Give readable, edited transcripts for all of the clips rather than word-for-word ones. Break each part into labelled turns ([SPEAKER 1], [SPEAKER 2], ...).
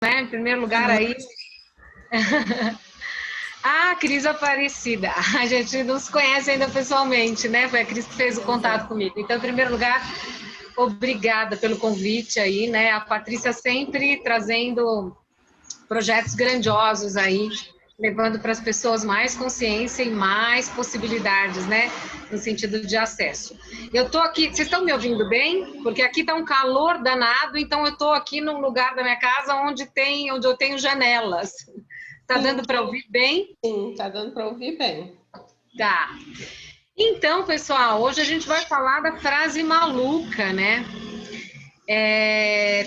[SPEAKER 1] né? Em primeiro lugar aí. Ah, Cris Aparecida. A gente não se conhece ainda pessoalmente, né? Foi a Cris que fez o contato comigo. Então, em primeiro lugar, obrigada pelo convite aí, né? A Patrícia sempre trazendo projetos grandiosos aí, levando para as pessoas mais consciência e mais possibilidades, né? No sentido de acesso. Eu tô aqui, vocês estão me ouvindo bem? Porque aqui tá um calor danado, então eu tô aqui num lugar da minha casa onde eu tenho janelas. Tá dando para ouvir bem?
[SPEAKER 2] Sim, tá dando para ouvir bem.
[SPEAKER 1] Tá. Então, pessoal, hoje a gente vai falar da frase maluca, né?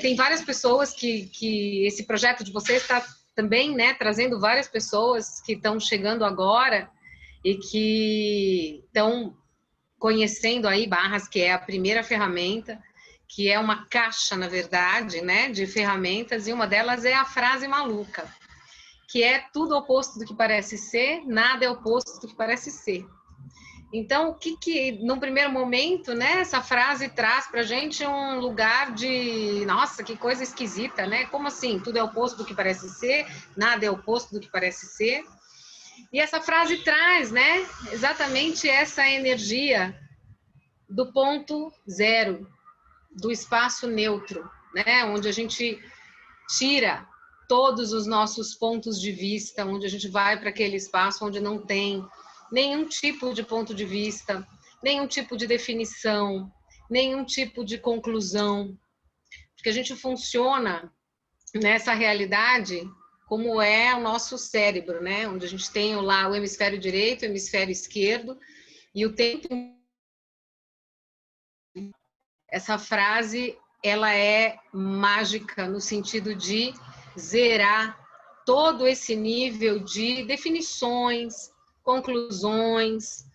[SPEAKER 1] Tem várias pessoas que esse projeto de vocês está também, né, trazendo várias pessoas que estão chegando agora e que estão conhecendo aí Barras, que é a primeira ferramenta, que é uma caixa, na verdade, né, de ferramentas, e uma delas é a frase maluca, que é tudo oposto do que parece ser, nada é oposto do que parece ser. Então, o que num primeiro momento, né, essa frase traz para a gente um lugar de, nossa, que coisa esquisita, né? Como assim? Tudo é oposto do que parece ser, nada é oposto do que parece ser. E essa frase traz, né, exatamente essa energia do ponto zero, do espaço neutro, né, onde a gente tira todos os nossos pontos de vista, onde a gente vai para aquele espaço onde não tem nenhum tipo de ponto de vista, nenhum tipo de definição, nenhum tipo de conclusão, porque a gente funciona nessa realidade como é o nosso cérebro, né? Onde a gente tem lá o hemisfério direito, o hemisfério esquerdo, e o tempo. Essa frase, ela é mágica no sentido de zerar todo esse nível de definições, conclusões.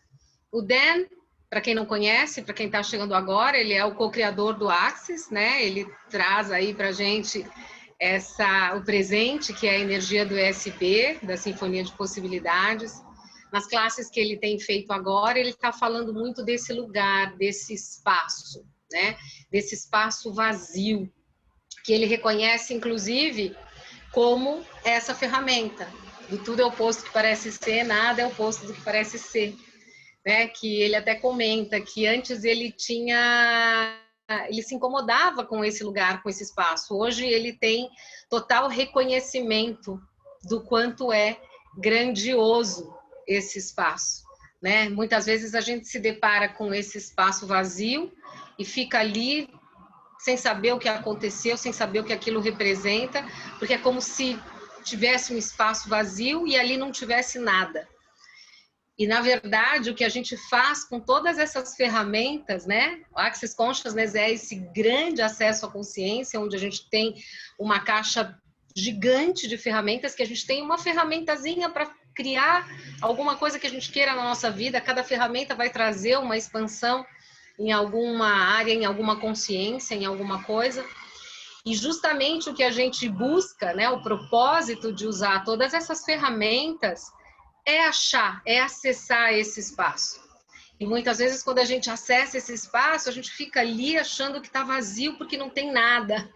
[SPEAKER 1] O Dan, para quem não conhece, para quem está chegando agora, ele é o co-criador do Axis, né? Ele traz aí para a gente o presente, que é a energia do ESP, da Sinfonia de Possibilidades. Nas classes que ele tem feito agora, ele está falando muito desse lugar, desse espaço, né? Desse espaço vazio, que ele reconhece, inclusive, como essa ferramenta. Do tudo é oposto do que parece ser, nada é oposto do que parece ser. Né? Que ele até comenta que antes ele se incomodava com esse lugar, com esse espaço. Hoje ele tem total reconhecimento do quanto é grandioso esse espaço, né? Muitas vezes a gente se depara com esse espaço vazio e fica ali sem saber o que aconteceu, sem saber o que aquilo representa, porque é como se tivesse um espaço vazio e ali não tivesse nada. E, na verdade, o que a gente faz com todas essas ferramentas, né? O Axis Consciousness é esse grande acesso à consciência, onde a gente tem uma caixa gigante de ferramentas, que a gente tem uma ferramentazinha para criar alguma coisa que a gente queira na nossa vida. Cada ferramenta vai trazer uma expansão em alguma área, em alguma consciência, em alguma coisa. E justamente o que a gente busca, né? O propósito de usar todas essas ferramentas é achar, é acessar esse espaço. E muitas vezes, quando a gente acessa esse espaço, a gente fica ali achando que está vazio porque não tem nada,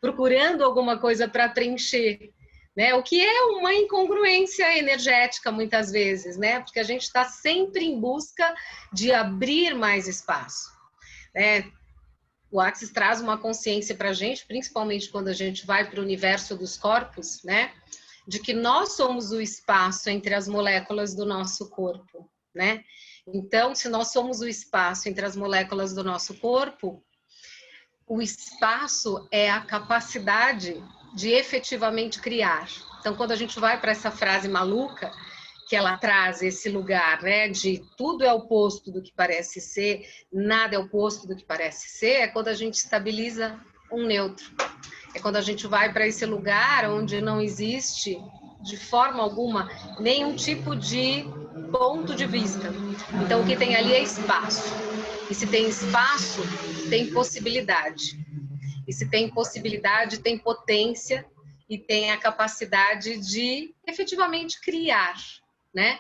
[SPEAKER 1] procurando alguma coisa para preencher, né? O que é uma incongruência energética, muitas vezes, né? Porque a gente está sempre em busca de abrir mais espaço, né? O Axis traz uma consciência para a gente, principalmente quando a gente vai para o universo dos corpos, né? De que nós somos o espaço entre as moléculas do nosso corpo, né? Então, se nós somos o espaço entre as moléculas do nosso corpo, o espaço é a capacidade de efetivamente criar. Então, quando a gente vai para essa frase maluca, que ela traz esse lugar, né, de tudo é oposto do que parece ser, nada é oposto do que parece ser, é quando a gente estabiliza um neutro. É quando a gente vai para esse lugar onde não existe, de forma alguma, nenhum tipo de ponto de vista. Então, o que tem ali é espaço. E se tem espaço, tem possibilidade. E se tem possibilidade, tem potência e tem a capacidade de efetivamente criar, né?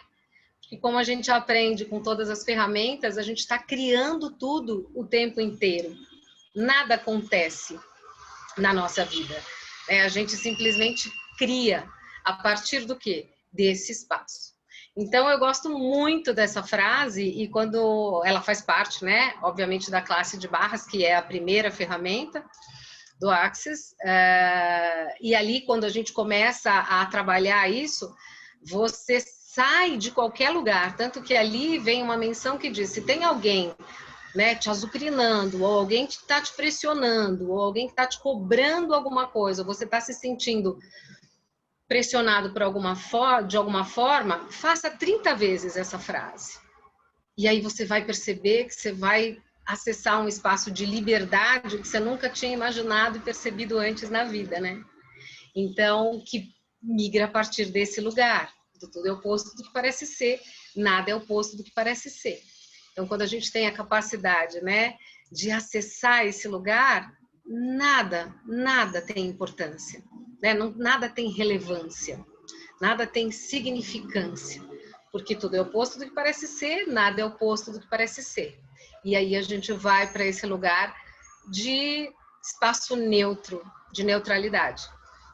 [SPEAKER 1] E como a gente aprende com todas as ferramentas, a gente está criando tudo o tempo inteiro. Nada acontece na nossa vida. A gente simplesmente cria a partir do quê? Desse espaço. Então, eu gosto muito dessa frase e quando ela faz parte, né, obviamente, da classe de barras, que é a primeira ferramenta do Access, e ali, quando a gente começa a trabalhar isso, você sai de qualquer lugar, tanto que ali vem uma menção que diz, se tem alguém, né, te azucrinando, ou alguém que está te pressionando, ou alguém que está te cobrando alguma coisa, você está se sentindo pressionado por de alguma forma, faça 30 vezes essa frase. E aí você vai perceber que você vai acessar um espaço de liberdade que você nunca tinha imaginado e percebido antes na vida, né? Então, que migra a partir desse lugar. Tudo é oposto do que parece ser, nada é oposto do que parece ser. Então, quando a gente tem a capacidade, né, de acessar esse lugar, nada tem importância, né? Nada tem relevância, nada tem significância, porque tudo é oposto do que parece ser, nada é oposto do que parece ser. E aí a gente vai para esse lugar de espaço neutro, de neutralidade,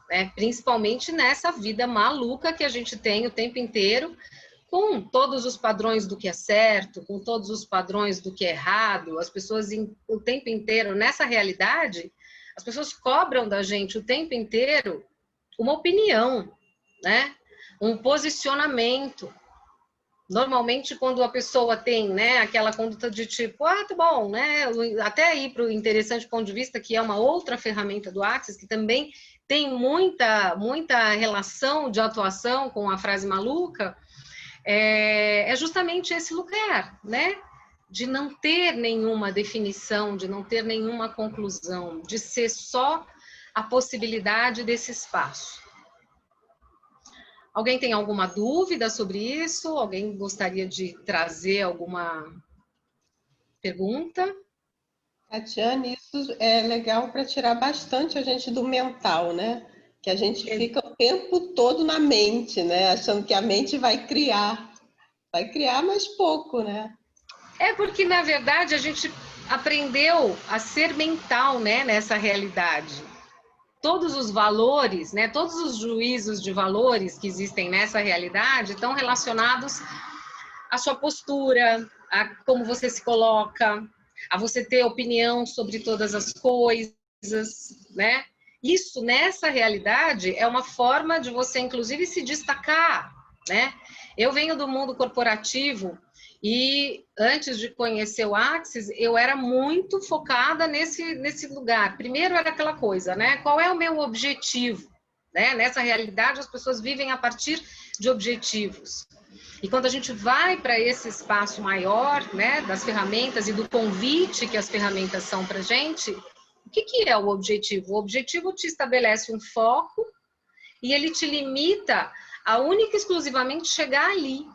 [SPEAKER 1] né? Principalmente nessa vida maluca que a gente tem o tempo inteiro, com todos os padrões do que é certo, com todos os padrões do que é errado, as pessoas o tempo inteiro, nessa realidade, as pessoas cobram da gente o tempo inteiro uma opinião, né? Um posicionamento. Normalmente, quando a pessoa tem, né, aquela conduta de tipo, tá bom, né? Até ir para o interessante ponto de vista, que é uma outra ferramenta do Access, que também tem muita relação de atuação com a frase maluca, é justamente esse lugar, né? De não ter nenhuma definição, de não ter nenhuma conclusão, de ser só a possibilidade desse espaço. Alguém tem alguma dúvida sobre isso? Alguém gostaria de trazer alguma pergunta?
[SPEAKER 2] Tatiane, isso é legal para tirar bastante a gente do mental, né? Que a gente fica o tempo todo na mente, né? Achando que a mente vai criar mais pouco, né?
[SPEAKER 1] É porque, na verdade, a gente aprendeu a ser mental, né, nessa realidade. Todos os valores, né, todos os juízos de valores que existem nessa realidade estão relacionados à sua postura, a como você se coloca, a você ter opinião sobre todas as coisas, né? Isso, nessa realidade, é uma forma de você, inclusive, se destacar, né? Eu venho do mundo corporativo e antes de conhecer o Access, eu era muito focada nesse lugar. Primeiro era aquela coisa, né? Qual é o meu objetivo? Né? Nessa realidade, as pessoas vivem a partir de objetivos. E quando a gente vai para esse espaço maior, né, das ferramentas e do convite que as ferramentas são para a gente, o que é o objetivo? O objetivo te estabelece um foco e ele te limita a única e exclusivamente chegar ali.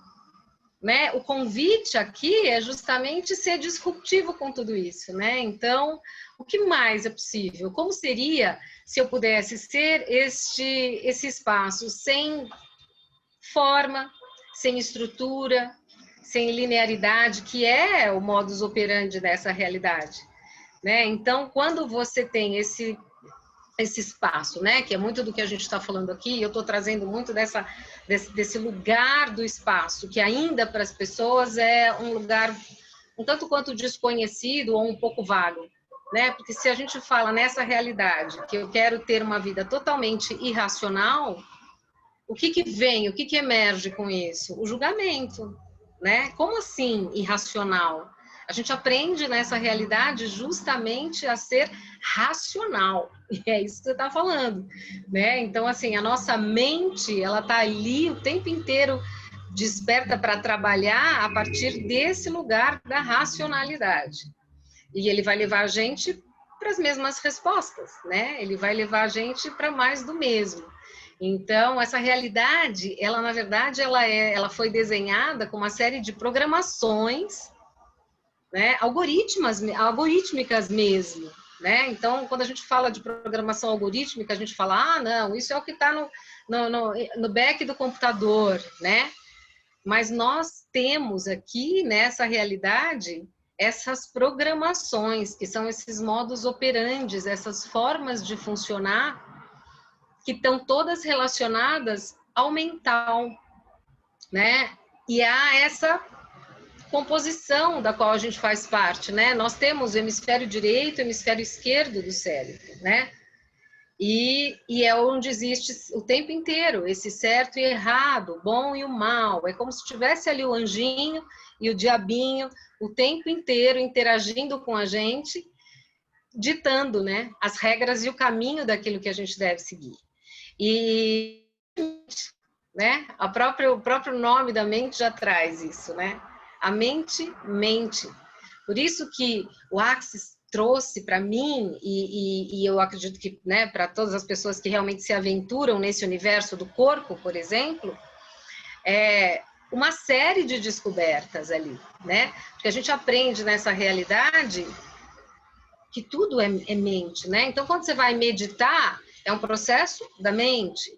[SPEAKER 1] Né? O convite aqui é justamente ser disruptivo com tudo isso, né? Então, o que mais é possível? Como seria se eu pudesse ser esse espaço sem forma, sem estrutura, sem linearidade, que é o modus operandi dessa realidade, né? Então, quando você tem esse espaço, né? Que é muito do que a gente está falando aqui, eu estou trazendo muito desse lugar do espaço, que ainda para as pessoas é um lugar um tanto quanto desconhecido ou um pouco vago, né? Porque se a gente fala nessa realidade, que eu quero ter uma vida totalmente irracional, o que vem, o que emerge com isso? O julgamento, né? Como assim irracional? A gente aprende nessa realidade justamente a ser racional, e é isso que você está falando, né? Então, assim, a nossa mente, ela está ali o tempo inteiro desperta para trabalhar a partir desse lugar da racionalidade. E ele vai levar a gente para as mesmas respostas, né? Ele vai levar a gente para mais do mesmo. Então, essa realidade, ela, na verdade, ela foi desenhada com uma série de programações, né, algorítmicas mesmo, né? Então, quando a gente fala de programação algorítmica, a gente fala, não, isso é o que está no back do computador, né? Mas nós temos aqui, nessa realidade, essas programações, que são esses modus operandi, essas formas de funcionar que estão todas relacionadas ao mental, né? E há essa composição da qual a gente faz parte, né? Nós temos o hemisfério direito e o hemisfério esquerdo do cérebro, né? E é onde existe o tempo inteiro esse certo e errado, o bom e o mal. É como se tivesse ali o anjinho e o diabinho o tempo inteiro interagindo com a gente, ditando, né, as regras e o caminho daquilo que a gente deve seguir. E, né, o próprio nome da mente já traz isso, né? A mente mente. Por isso que o Axis trouxe para mim, e eu acredito que, né, para todas as pessoas que realmente se aventuram nesse universo do corpo, por exemplo, uma série de descobertas ali, né? Porque a gente aprende nessa realidade que tudo é mente, né? Então, quando você vai meditar, é um processo da mente.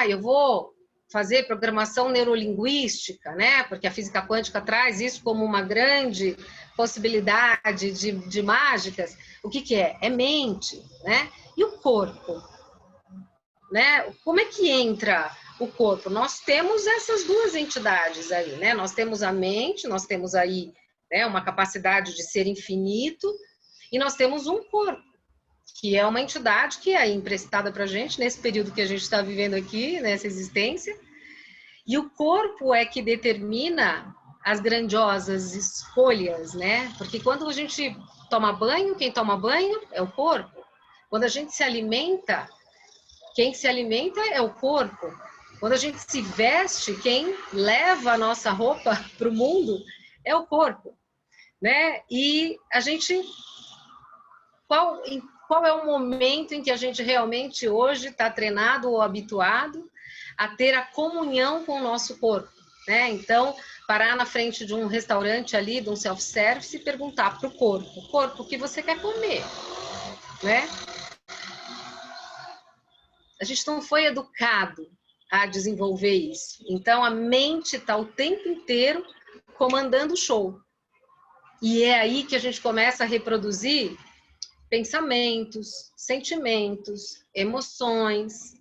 [SPEAKER 1] Eu vou fazer programação neurolinguística, né? Porque a física quântica traz isso como uma grande possibilidade de mágicas. O que é? É mente, né? E o corpo, né? Como é que entra o corpo? Nós temos essas duas entidades aí, né? Nós temos a mente, nós temos aí, né, uma capacidade de ser infinito, e nós temos um corpo, que é uma entidade que é emprestada para a gente nesse período que a gente está vivendo aqui, nessa existência. E o corpo é que determina as grandiosas escolhas, né? Porque quando a gente toma banho, quem toma banho é o corpo. Quando a gente se alimenta, quem se alimenta é o corpo. Quando a gente se veste, quem leva a nossa roupa para o mundo é o corpo, né? E a gente... Qual é o momento em que a gente realmente hoje está treinado ou habituado a ter a comunhão com o nosso corpo, né? Então, parar na frente de um restaurante ali, de um self-service, e perguntar para o corpo, o que você quer comer, né? A gente não foi educado a desenvolver isso. Então, a mente está o tempo inteiro comandando o show. E é aí que a gente começa a reproduzir pensamentos, sentimentos, emoções.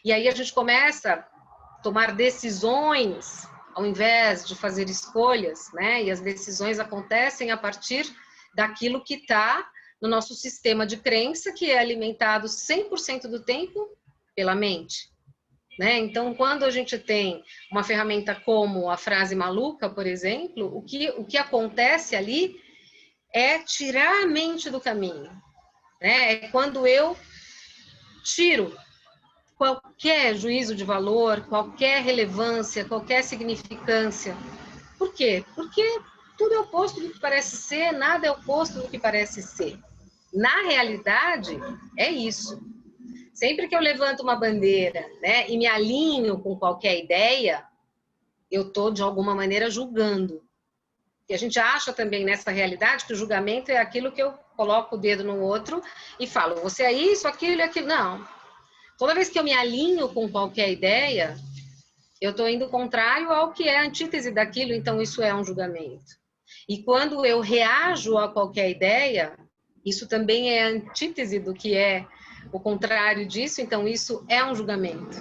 [SPEAKER 1] E aí a gente começa a tomar decisões ao invés de fazer escolhas, né? E as decisões acontecem a partir daquilo que está no nosso sistema de crença, que é alimentado 100% do tempo pela mente, né? Então, quando a gente tem uma ferramenta como a frase maluca, por exemplo, o que acontece ali é tirar a mente do caminho, né? É quando eu tiro qualquer juízo de valor, qualquer relevância, qualquer significância. Por quê? Porque tudo é oposto do que parece ser, nada é oposto do que parece ser. Na realidade, é isso. Sempre que eu levanto uma bandeira, né, e me alinho com qualquer ideia, eu estou, de alguma maneira, julgando. E a gente acha também nessa realidade que o julgamento é aquilo que eu coloco o dedo no outro e falo, você é isso, aquilo e aquilo. Não. Toda vez que eu me alinho com qualquer ideia, eu estou indo contrário ao que é a antítese daquilo, então isso é um julgamento. E quando eu reajo a qualquer ideia, isso também é a antítese do que é o contrário disso, então isso é um julgamento,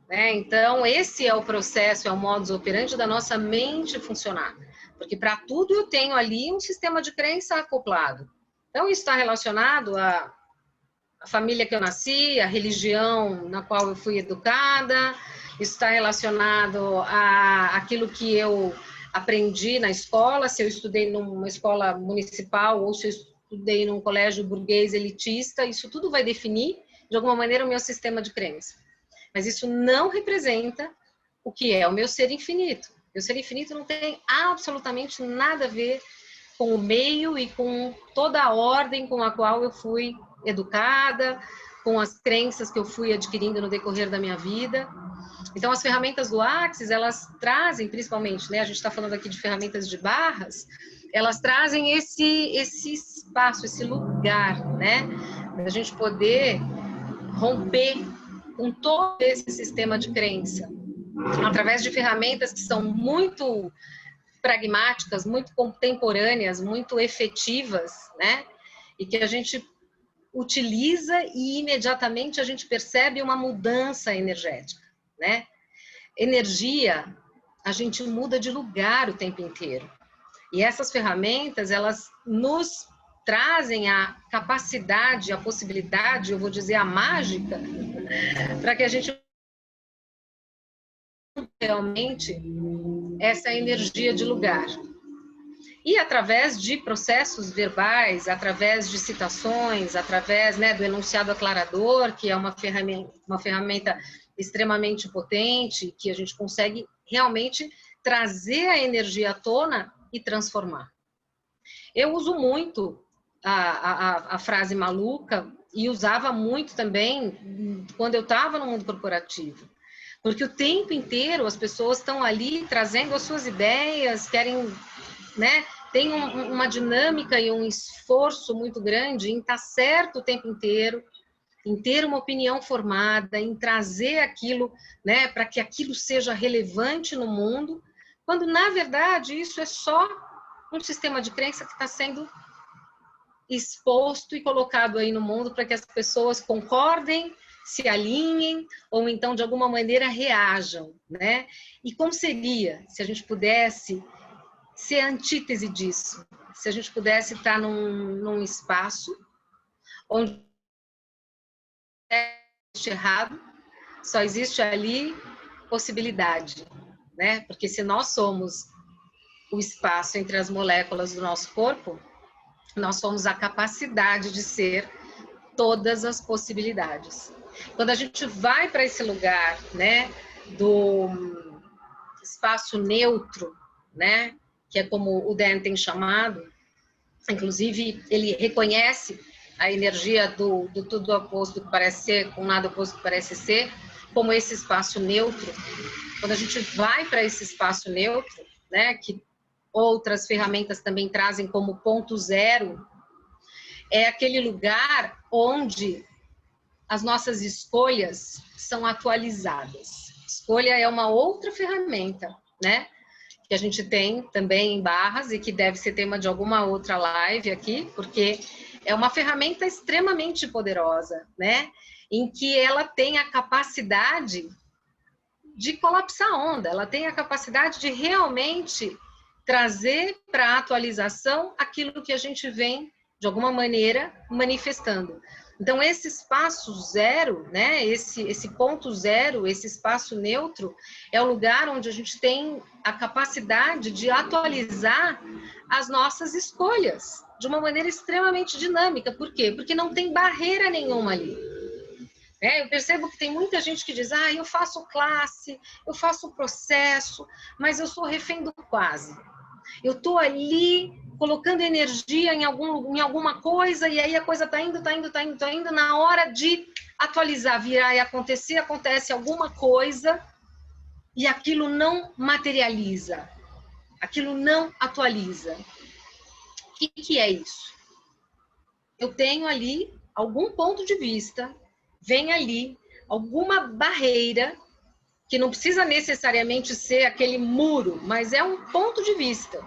[SPEAKER 1] né? Então esse é o processo, é o modus operandi da nossa mente funcionar. Porque para tudo eu tenho ali um sistema de crença acoplado. Então, isso está relacionado à família que eu nasci, à religião na qual eu fui educada, isso está relacionado àquilo que eu aprendi na escola, se eu estudei numa escola municipal ou se eu estudei num colégio burguês elitista, isso tudo vai definir, de alguma maneira, o meu sistema de crença. Mas isso não representa o que é o meu ser infinito. O ser infinito não tem absolutamente nada a ver com o meio e com toda a ordem com a qual eu fui educada, com as crenças que eu fui adquirindo no decorrer da minha vida. Então, as ferramentas do Axis, elas trazem, principalmente, né, a gente está falando aqui de ferramentas de barras, elas trazem esse espaço, esse lugar, né, da gente poder romper com todo esse sistema de crença, através de ferramentas que são muito pragmáticas, muito contemporâneas, muito efetivas, né? E que a gente utiliza e imediatamente a gente percebe uma mudança energética, né? Energia, a gente muda de lugar o tempo inteiro. E essas ferramentas, elas nos trazem a capacidade, a possibilidade, eu vou dizer a mágica, para que a gente realmente essa energia de lugar. E através de processos verbais, através de citações, através, né, do enunciado aclarador, que é uma ferramenta extremamente potente, que a gente consegue realmente trazer a energia à tona e transformar. Eu uso muito a frase maluca e usava muito também quando eu estava no mundo corporativo. Porque o tempo inteiro as pessoas estão ali trazendo as suas ideias, querem, né? Tem uma dinâmica e um esforço muito grande em estar certo o tempo inteiro, em ter uma opinião formada, em trazer aquilo, né, para que aquilo seja relevante no mundo, quando, na verdade, isso é só um sistema de crença que está sendo exposto e colocado aí no mundo para que as pessoas concordem, se alinhem, ou então, de alguma maneira, reajam, né? E como seria se a gente pudesse ser a antítese disso? Se a gente pudesse estar num espaço onde existe errado, só existe ali possibilidade, né? Porque se nós somos o espaço entre as moléculas do nosso corpo, nós somos a capacidade de ser todas as possibilidades. Quando a gente vai para esse lugar, né, do espaço neutro, né, que é como o Dan tem chamado, inclusive ele reconhece a energia do tudo oposto que parece ser, com nada oposto que parece ser, como esse espaço neutro. Quando a gente vai para esse espaço neutro, né, que outras ferramentas também trazem como ponto zero, é aquele lugar onde as nossas escolhas são atualizadas. Escolha é uma outra ferramenta, né? Que a gente tem também em Barras e que deve ser tema de alguma outra live aqui, porque é uma ferramenta extremamente poderosa, né? Em que ela tem a capacidade de colapsar a onda, ela tem a capacidade de realmente trazer para a atualização aquilo que a gente vem, de alguma maneira, manifestando. Então, esse espaço zero, né, esse ponto zero, esse espaço neutro, é o lugar onde a gente tem a capacidade de atualizar as nossas escolhas de uma maneira extremamente dinâmica. Por quê? Porque não tem barreira nenhuma ali. Eu percebo que tem muita gente que diz, eu faço classe, eu faço processo, mas eu sou refém do quase. Eu estou ali colocando energia em alguma coisa e aí a coisa está indo, na hora de atualizar, virar e acontecer, acontece alguma coisa e aquilo não materializa, aquilo não atualiza. O que é isso? Eu tenho ali algum ponto de vista, vem ali alguma barreira, que não precisa necessariamente ser aquele muro, mas é um ponto de vista,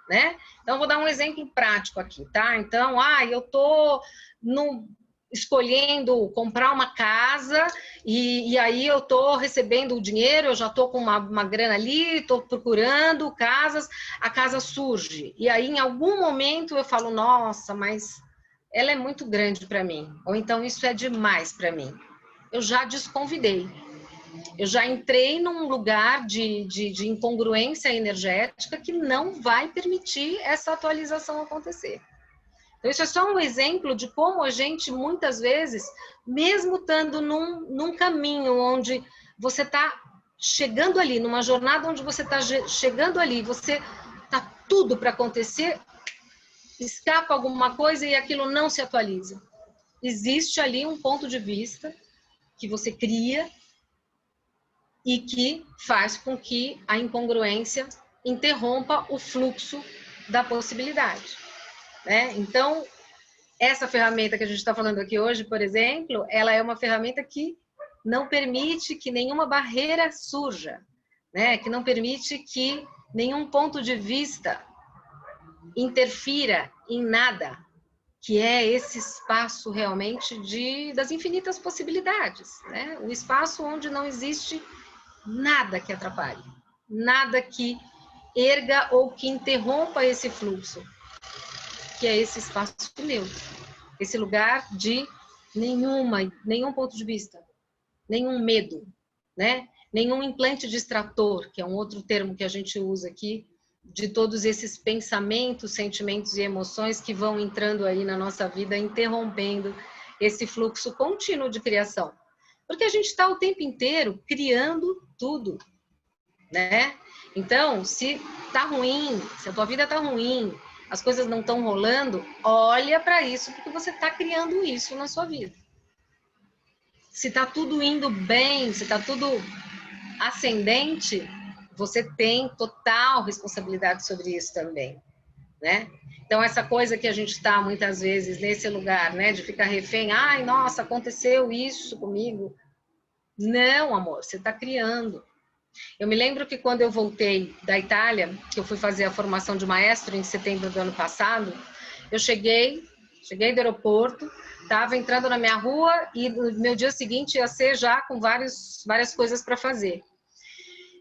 [SPEAKER 1] né? Então, vou dar um exemplo prático aqui, tá? Então, eu tô escolhendo comprar uma casa e aí eu tô recebendo o dinheiro, eu já tô com uma grana ali, tô procurando casas, a casa surge. E aí, em algum momento, eu falo, nossa, mas ela é muito grande para mim. Ou então, isso é demais para mim. Eu já desconvidei. Eu já entrei num lugar de incongruência energética que não vai permitir essa atualização acontecer. Então, isso é só um exemplo de como a gente, muitas vezes, mesmo estando num caminho onde você está chegando ali, numa jornada onde você está chegando ali, você está tudo para acontecer, escapa alguma coisa e aquilo não se atualiza. Existe ali um ponto de vista que você cria e que faz com que a incongruência interrompa o fluxo da possibilidade, né? Então, essa ferramenta que a gente está falando aqui hoje, por exemplo, ela é uma ferramenta que não permite que nenhuma barreira surja, né? Que não permite que nenhum ponto de vista interfira em nada, que é esse espaço realmente das infinitas possibilidades, né? O espaço onde não existe nada que atrapalhe, nada que erga ou que interrompa esse fluxo, que é esse espaço neutro, esse lugar de nenhum ponto de vista, nenhum medo, né? Nenhum implante distrator, que é um outro termo que a gente usa aqui, de todos esses pensamentos, sentimentos e emoções que vão entrando aí na nossa vida, interrompendo esse fluxo contínuo de criação. Porque a gente está o tempo inteiro criando tudo, né? Então, se tá ruim, se a tua vida tá ruim, as coisas não estão rolando, olha para isso, porque você está criando isso na sua vida. Se tá tudo indo bem, se tá tudo ascendente, você tem total responsabilidade sobre isso também, né? Então, essa coisa que a gente está muitas vezes nesse lugar, né, de ficar refém, ai, nossa, aconteceu isso comigo. Não, amor, você está criando. Eu me lembro que quando eu voltei da Itália, que eu fui fazer a formação de maestro em setembro do ano passado, eu cheguei do aeroporto, estava entrando na minha rua e no meu dia seguinte ia ser já com várias coisas para fazer.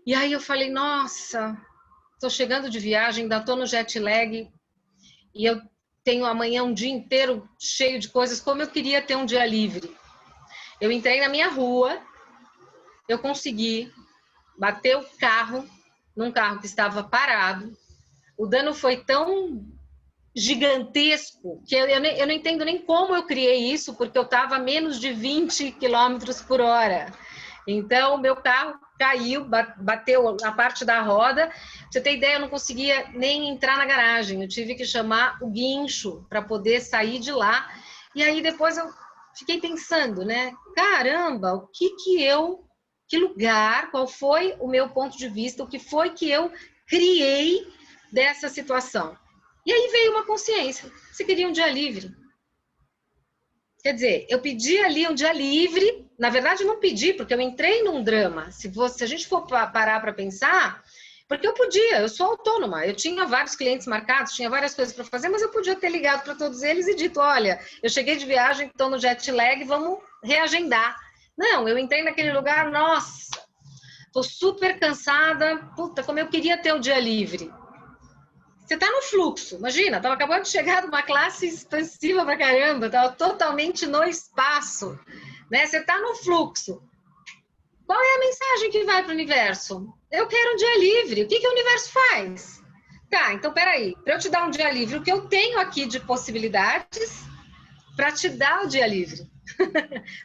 [SPEAKER 1] E aí eu falei, nossa, estou chegando de viagem, ainda estou no jet lag e eu tenho amanhã um dia inteiro cheio de coisas, como eu queria ter um dia livre. Eu entrei na minha rua, eu consegui bater o carro num carro que estava parado, o dano foi tão gigantesco que eu não entendo nem como eu criei isso, porque eu estava a menos de 20 quilômetros por hora. Então, meu carro caiu, bateu a parte da roda. Pra você ter ideia, eu não conseguia nem entrar na garagem. Eu tive que chamar o guincho para poder sair de lá. E aí, depois, eu fiquei pensando, né? Caramba, que lugar, qual foi o meu ponto de vista, o que foi que eu criei dessa situação? E aí veio uma consciência. Você queria um dia livre. Quer dizer, eu pedi ali um dia livre, na verdade não pedi, porque eu entrei num drama. Se a gente for parar para pensar, porque eu podia, eu sou autônoma, eu tinha vários clientes marcados, tinha várias coisas para fazer, mas eu podia ter ligado para todos eles e dito, olha, eu cheguei de viagem, estou no jet lag, vamos reagendar. Não, eu entrei naquele lugar, nossa, estou super cansada, puta, como eu queria ter um dia livre. Você está no fluxo, imagina, estava acabando de chegar de uma classe expansiva pra caramba, estava totalmente no espaço, né? Você está no fluxo. Qual é a mensagem que vai para o universo? Eu quero um dia livre. O que o universo faz? Tá, então peraí, para eu te dar um dia livre, o que eu tenho aqui de possibilidades para te dar o dia livre?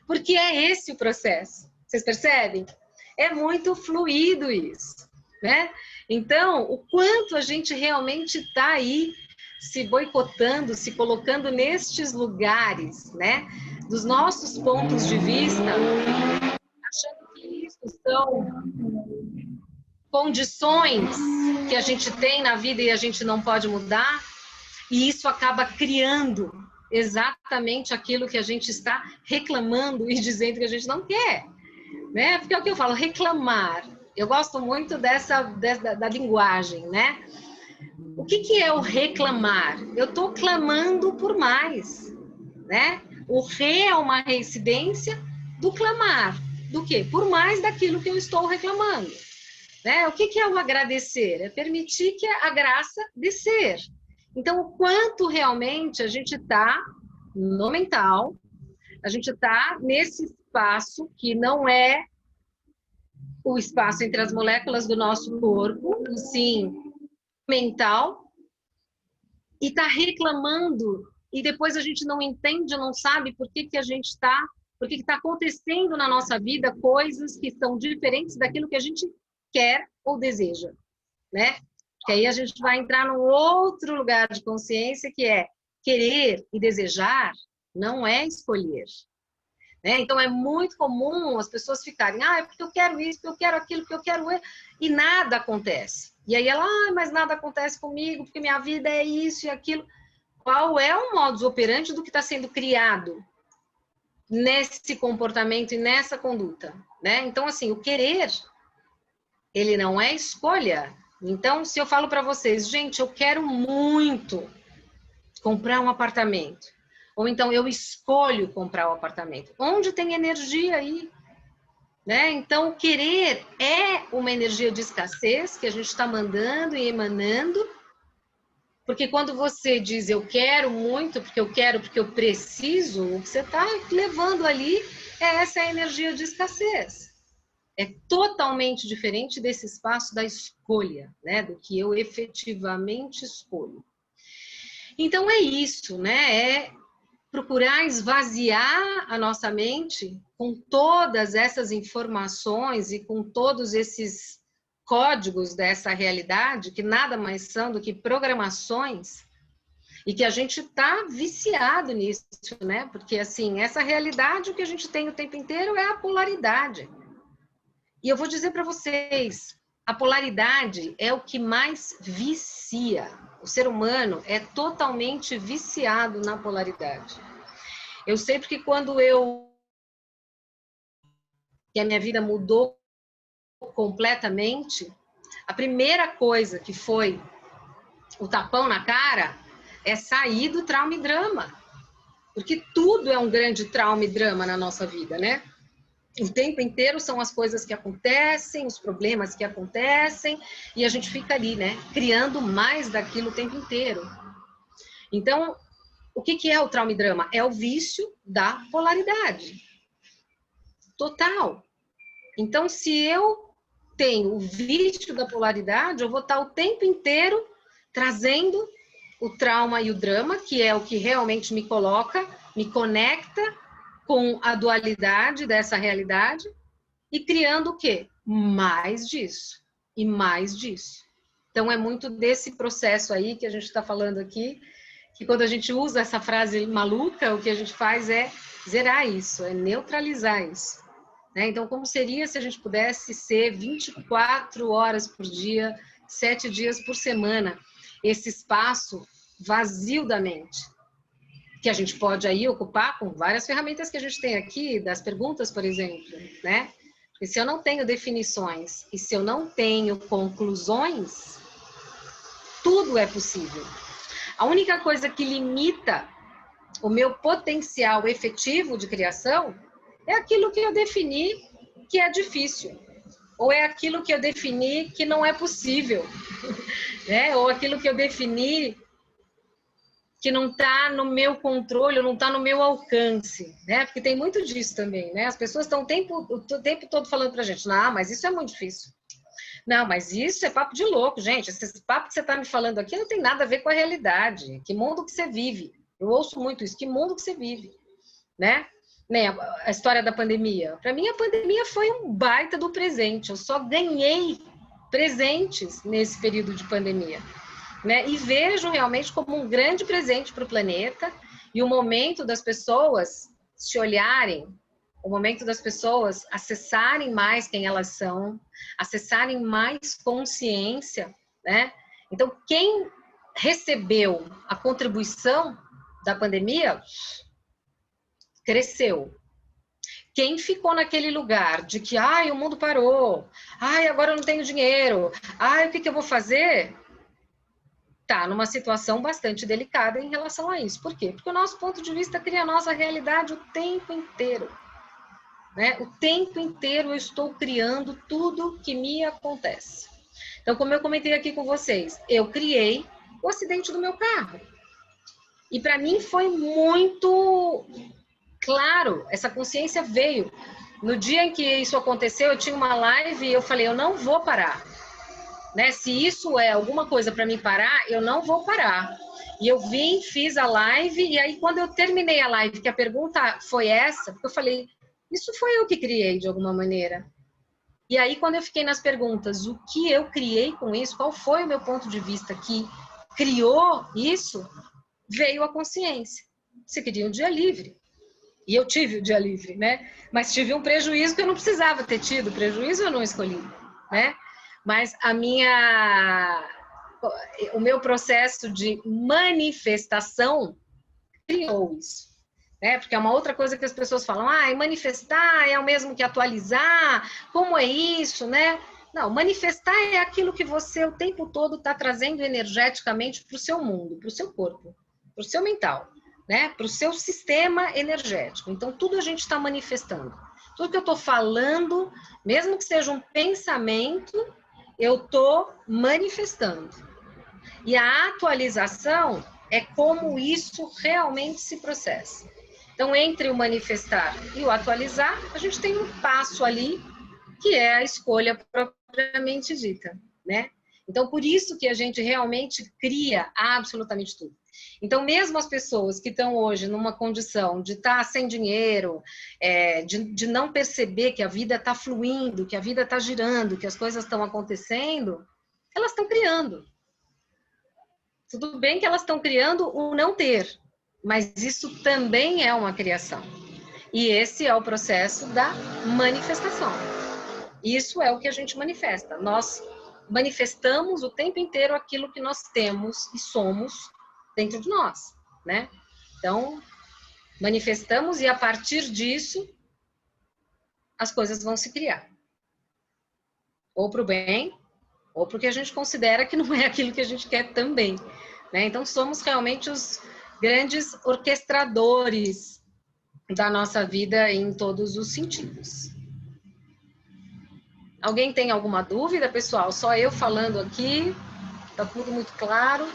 [SPEAKER 1] Porque é esse o processo. Vocês percebem? É muito fluido isso, né? Então, o quanto a gente realmente está aí se boicotando, se colocando nestes lugares, né? Dos nossos pontos de vista, achando que isso são condições que a gente tem na vida e a gente não pode mudar, e isso acaba criando exatamente aquilo que a gente está reclamando e dizendo que a gente não quer, né? Porque é o que eu falo, reclamar. Eu gosto muito da linguagem, né? O que é o reclamar? Eu estou clamando por mais, né? O re é uma reincidência do clamar. Do quê? Por mais daquilo que eu estou reclamando. Né? O que é o agradecer? É permitir que a graça descer. Então, o quanto realmente a gente está no mental, a gente está nesse espaço que não é o espaço entre as moléculas do nosso corpo, sim, mental, e está reclamando, e depois a gente não entende, não sabe por que a gente está, por que está acontecendo na nossa vida coisas que são diferentes daquilo que a gente quer ou deseja, né? Porque aí a gente vai entrar num outro lugar de consciência que é querer e desejar não é escolher. Né? Então, é muito comum as pessoas ficarem, é porque eu quero isso, porque eu quero aquilo, porque eu quero... E nada acontece. E aí ela, mas nada acontece comigo, porque minha vida é isso e aquilo. Qual é o modus operandi do que está sendo criado nesse comportamento e nessa conduta? Né? Então, assim, o querer, ele não é escolha. Então, se eu falo para vocês, gente, eu quero muito comprar um apartamento. Ou então eu escolho comprar o apartamento. Onde tem energia aí? Né? Então, o querer é uma energia de escassez que a gente está mandando e emanando, porque quando você diz eu quero muito, porque eu preciso, o que você está levando ali é essa energia de escassez. É totalmente diferente desse espaço da escolha, né? Do que eu efetivamente escolho. Então, é isso, né? É procurar esvaziar a nossa mente com todas essas informações e com todos esses códigos dessa realidade, que nada mais são do que programações, e que a gente está viciado nisso, né? Porque, assim, essa realidade, o que a gente tem o tempo inteiro é a polaridade. E eu vou dizer para vocês, a polaridade é o que mais vicia. O ser humano é totalmente viciado na polaridade. Eu sei porque quando que a minha vida mudou completamente, a primeira coisa que foi o tapão na cara é sair do trauma e drama. Porque tudo é um grande trauma e drama na nossa vida, né? O tempo inteiro são as coisas que acontecem, os problemas que acontecem, e a gente fica ali, né? Criando mais daquilo o tempo inteiro. Então, o que é o trauma e drama? É o vício da polaridade. Total. Então, se eu tenho o vício da polaridade, eu vou estar o tempo inteiro trazendo o trauma e o drama, que é o que realmente me coloca, me conecta com a dualidade dessa realidade e criando o quê? Mais disso e mais disso. Então, é muito desse processo aí que a gente está falando aqui, que quando a gente usa essa frase maluca, o que a gente faz é zerar isso, é neutralizar isso. Né? Então, como seria se a gente pudesse ser 24 horas por dia, 7 dias por semana, esse espaço vazio da mente? Que a gente pode aí ocupar com várias ferramentas que a gente tem aqui, das perguntas, por exemplo, né? Porque se eu não tenho definições e se eu não tenho conclusões, tudo é possível. A única coisa que limita o meu potencial efetivo de criação é aquilo que eu defini que é difícil, ou é aquilo que eu defini que não é possível, né? Ou aquilo que eu defini que não está no meu controle, não está no meu alcance, né? Porque tem muito disso também, né? As pessoas estão o tempo todo falando pra gente, não, mas isso é muito difícil. Não, mas isso é papo de louco, gente. Esse papo que você está me falando aqui não tem nada a ver com a realidade. Que mundo que você vive? Eu ouço muito isso. Que mundo que você vive, né? A história da pandemia. Para mim, a pandemia foi um baita do presente. Eu só ganhei presentes nesse período de pandemia. Né? E vejo realmente como um grande presente para o planeta e o momento das pessoas se olharem, o momento das pessoas acessarem mais quem elas são, acessarem mais consciência, né? Então, quem recebeu a contribuição da pandemia, cresceu. Quem ficou naquele lugar de que, ai, o mundo parou, ai, agora eu não tenho dinheiro, ai, o que eu vou fazer? Está numa situação bastante delicada em relação a isso. Por quê? Porque o nosso ponto de vista cria a nossa realidade o tempo inteiro. Né? O tempo inteiro eu estou criando tudo que me acontece. Então, como eu comentei aqui com vocês, eu criei o acidente do meu carro. E para mim foi muito claro, essa consciência veio. No dia em que isso aconteceu, eu tinha uma live e eu falei, eu não vou parar. Né? Se isso é alguma coisa para mim parar, eu não vou parar. E eu vim, fiz a live, e aí quando eu terminei a live, que a pergunta foi essa, porque eu falei, isso foi eu que criei de alguma maneira. E aí quando eu fiquei nas perguntas, o que eu criei com isso, qual foi o meu ponto de vista que criou isso, veio a consciência. Você queria um dia livre. E eu tive o dia livre, né? Mas tive um prejuízo que eu não precisava ter tido, prejuízo eu não escolhi, né? Mas o meu processo de manifestação criou isso, né? Porque é uma outra coisa que as pessoas falam, manifestar é o mesmo que atualizar, como é isso, né? Não, manifestar é aquilo que você o tempo todo está trazendo energeticamente para o seu mundo, para o seu corpo, para o seu mental. né? Para o seu sistema energético. Então, tudo a gente está manifestando. Tudo que eu estou falando, mesmo que seja um pensamento, eu estou manifestando. E a atualização é como isso realmente se processa. Então, entre o manifestar e o atualizar, a gente tem um passo ali, que é a escolha propriamente dita, né? Então, por isso que a gente realmente cria absolutamente tudo. Então, mesmo as pessoas que estão hoje numa condição de estar sem dinheiro, de não perceber que a vida está fluindo, que a vida está girando, que as coisas estão acontecendo, elas estão criando. Tudo bem que elas estão criando o não ter, mas isso também é uma criação. E esse é o processo da manifestação. Isso é o que a gente manifesta. Nós manifestamos o tempo inteiro aquilo que nós temos e somos dentro de nós, né? Então, manifestamos e a partir disso as coisas vão se criar. Ou para o bem, ou porque a gente considera que não é aquilo que a gente quer também, né? Então, somos realmente os grandes orquestradores da nossa vida em todos os sentidos. Alguém tem alguma dúvida, pessoal? Só eu falando aqui, tá tudo muito claro.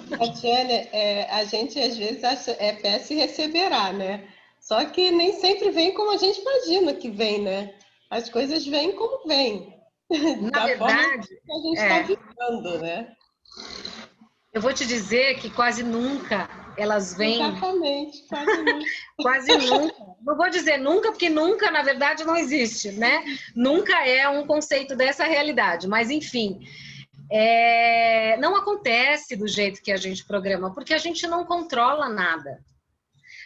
[SPEAKER 2] Tatiana, a gente às vezes acha, peça e receberá, né? Só que nem sempre vem como a gente imagina que vem, né? As coisas vêm como vêm.
[SPEAKER 1] Na verdade,
[SPEAKER 2] que a gente está vivendo, né?
[SPEAKER 1] Eu vou te dizer que quase nunca elas vêm...
[SPEAKER 2] Exatamente, quase nunca.
[SPEAKER 1] Quase nunca. Não vou dizer nunca, porque nunca, na verdade, não existe, né? Nunca é um conceito dessa realidade, mas enfim... não acontece do jeito que a gente programa, porque a gente não controla nada.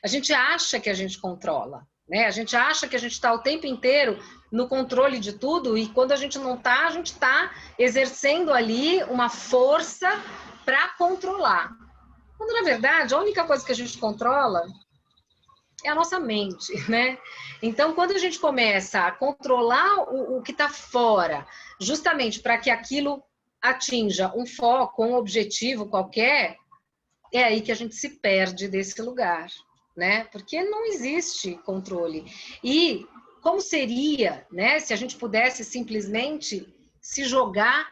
[SPEAKER 1] A gente acha que a gente controla, né? A gente acha que a gente está o tempo inteiro no controle de tudo e quando a gente não está, a gente está exercendo ali uma força para controlar. Quando, na verdade, a única coisa que a gente controla é a nossa mente, né? Então, quando a gente começa a controlar o que está fora, justamente para que aquilo atinja um foco, um objetivo qualquer, é aí que a gente se perde desse lugar, né? Porque não existe controle. E como seria, né, se a gente pudesse simplesmente se jogar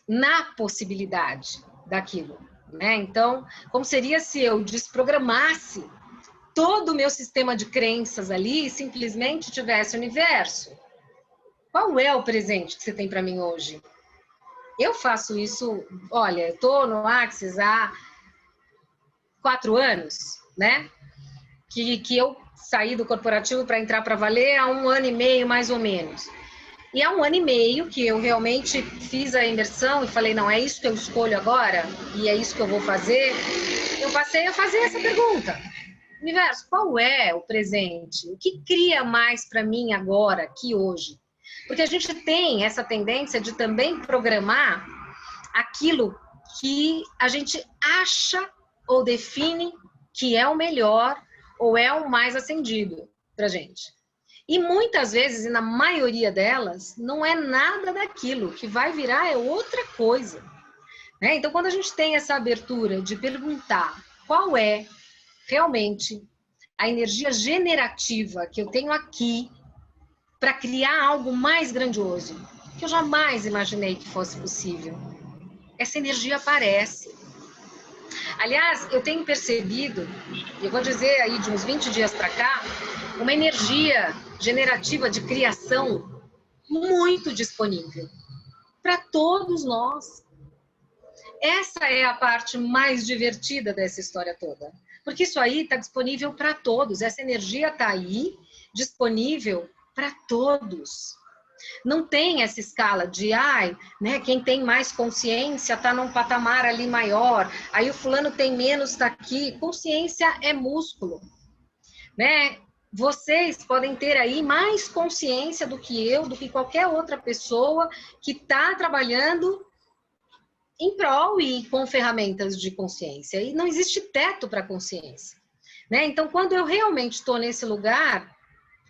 [SPEAKER 1] na possibilidade daquilo, né? Então, como seria se eu desprogramasse todo o meu sistema de crenças ali e simplesmente tivesse o universo? Qual é o presente que você tem para mim hoje? Eu faço isso, olha, eu estou no Axis há 4 anos, né? Que eu saí do corporativo para entrar para valer há 1 ano e meio, mais ou menos. E há 1 ano e meio que eu realmente fiz a imersão e falei, não, é isso que eu escolho agora? E é isso que eu vou fazer? Eu passei a fazer essa pergunta. Universo, qual é o presente? O que cria mais para mim agora, aqui, hoje? Porque a gente tem essa tendência de também programar aquilo que a gente acha ou define que é o melhor ou é o mais acendido pra gente. E muitas vezes, e na maioria delas, não é nada daquilo, que vai virar é outra coisa, né? Então, quando a gente tem essa abertura de perguntar qual é realmente a energia generativa que eu tenho aqui para criar algo mais grandioso, que eu jamais imaginei que fosse possível. Essa energia aparece. Aliás, eu tenho percebido, eu vou dizer aí de uns 20 dias para cá, uma energia generativa de criação muito disponível para todos nós. Essa é a parte mais divertida dessa história toda, porque isso aí está disponível para todos, essa energia está aí, disponível para todos. Não tem essa escala de, né, quem tem mais consciência está num patamar ali maior, aí o fulano tem menos, está aqui. Consciência é músculo, né? Vocês podem ter aí mais consciência do que eu, do que qualquer outra pessoa que está trabalhando em prol e com ferramentas de consciência. E não existe teto para consciência, né? Então, quando eu realmente estou nesse lugar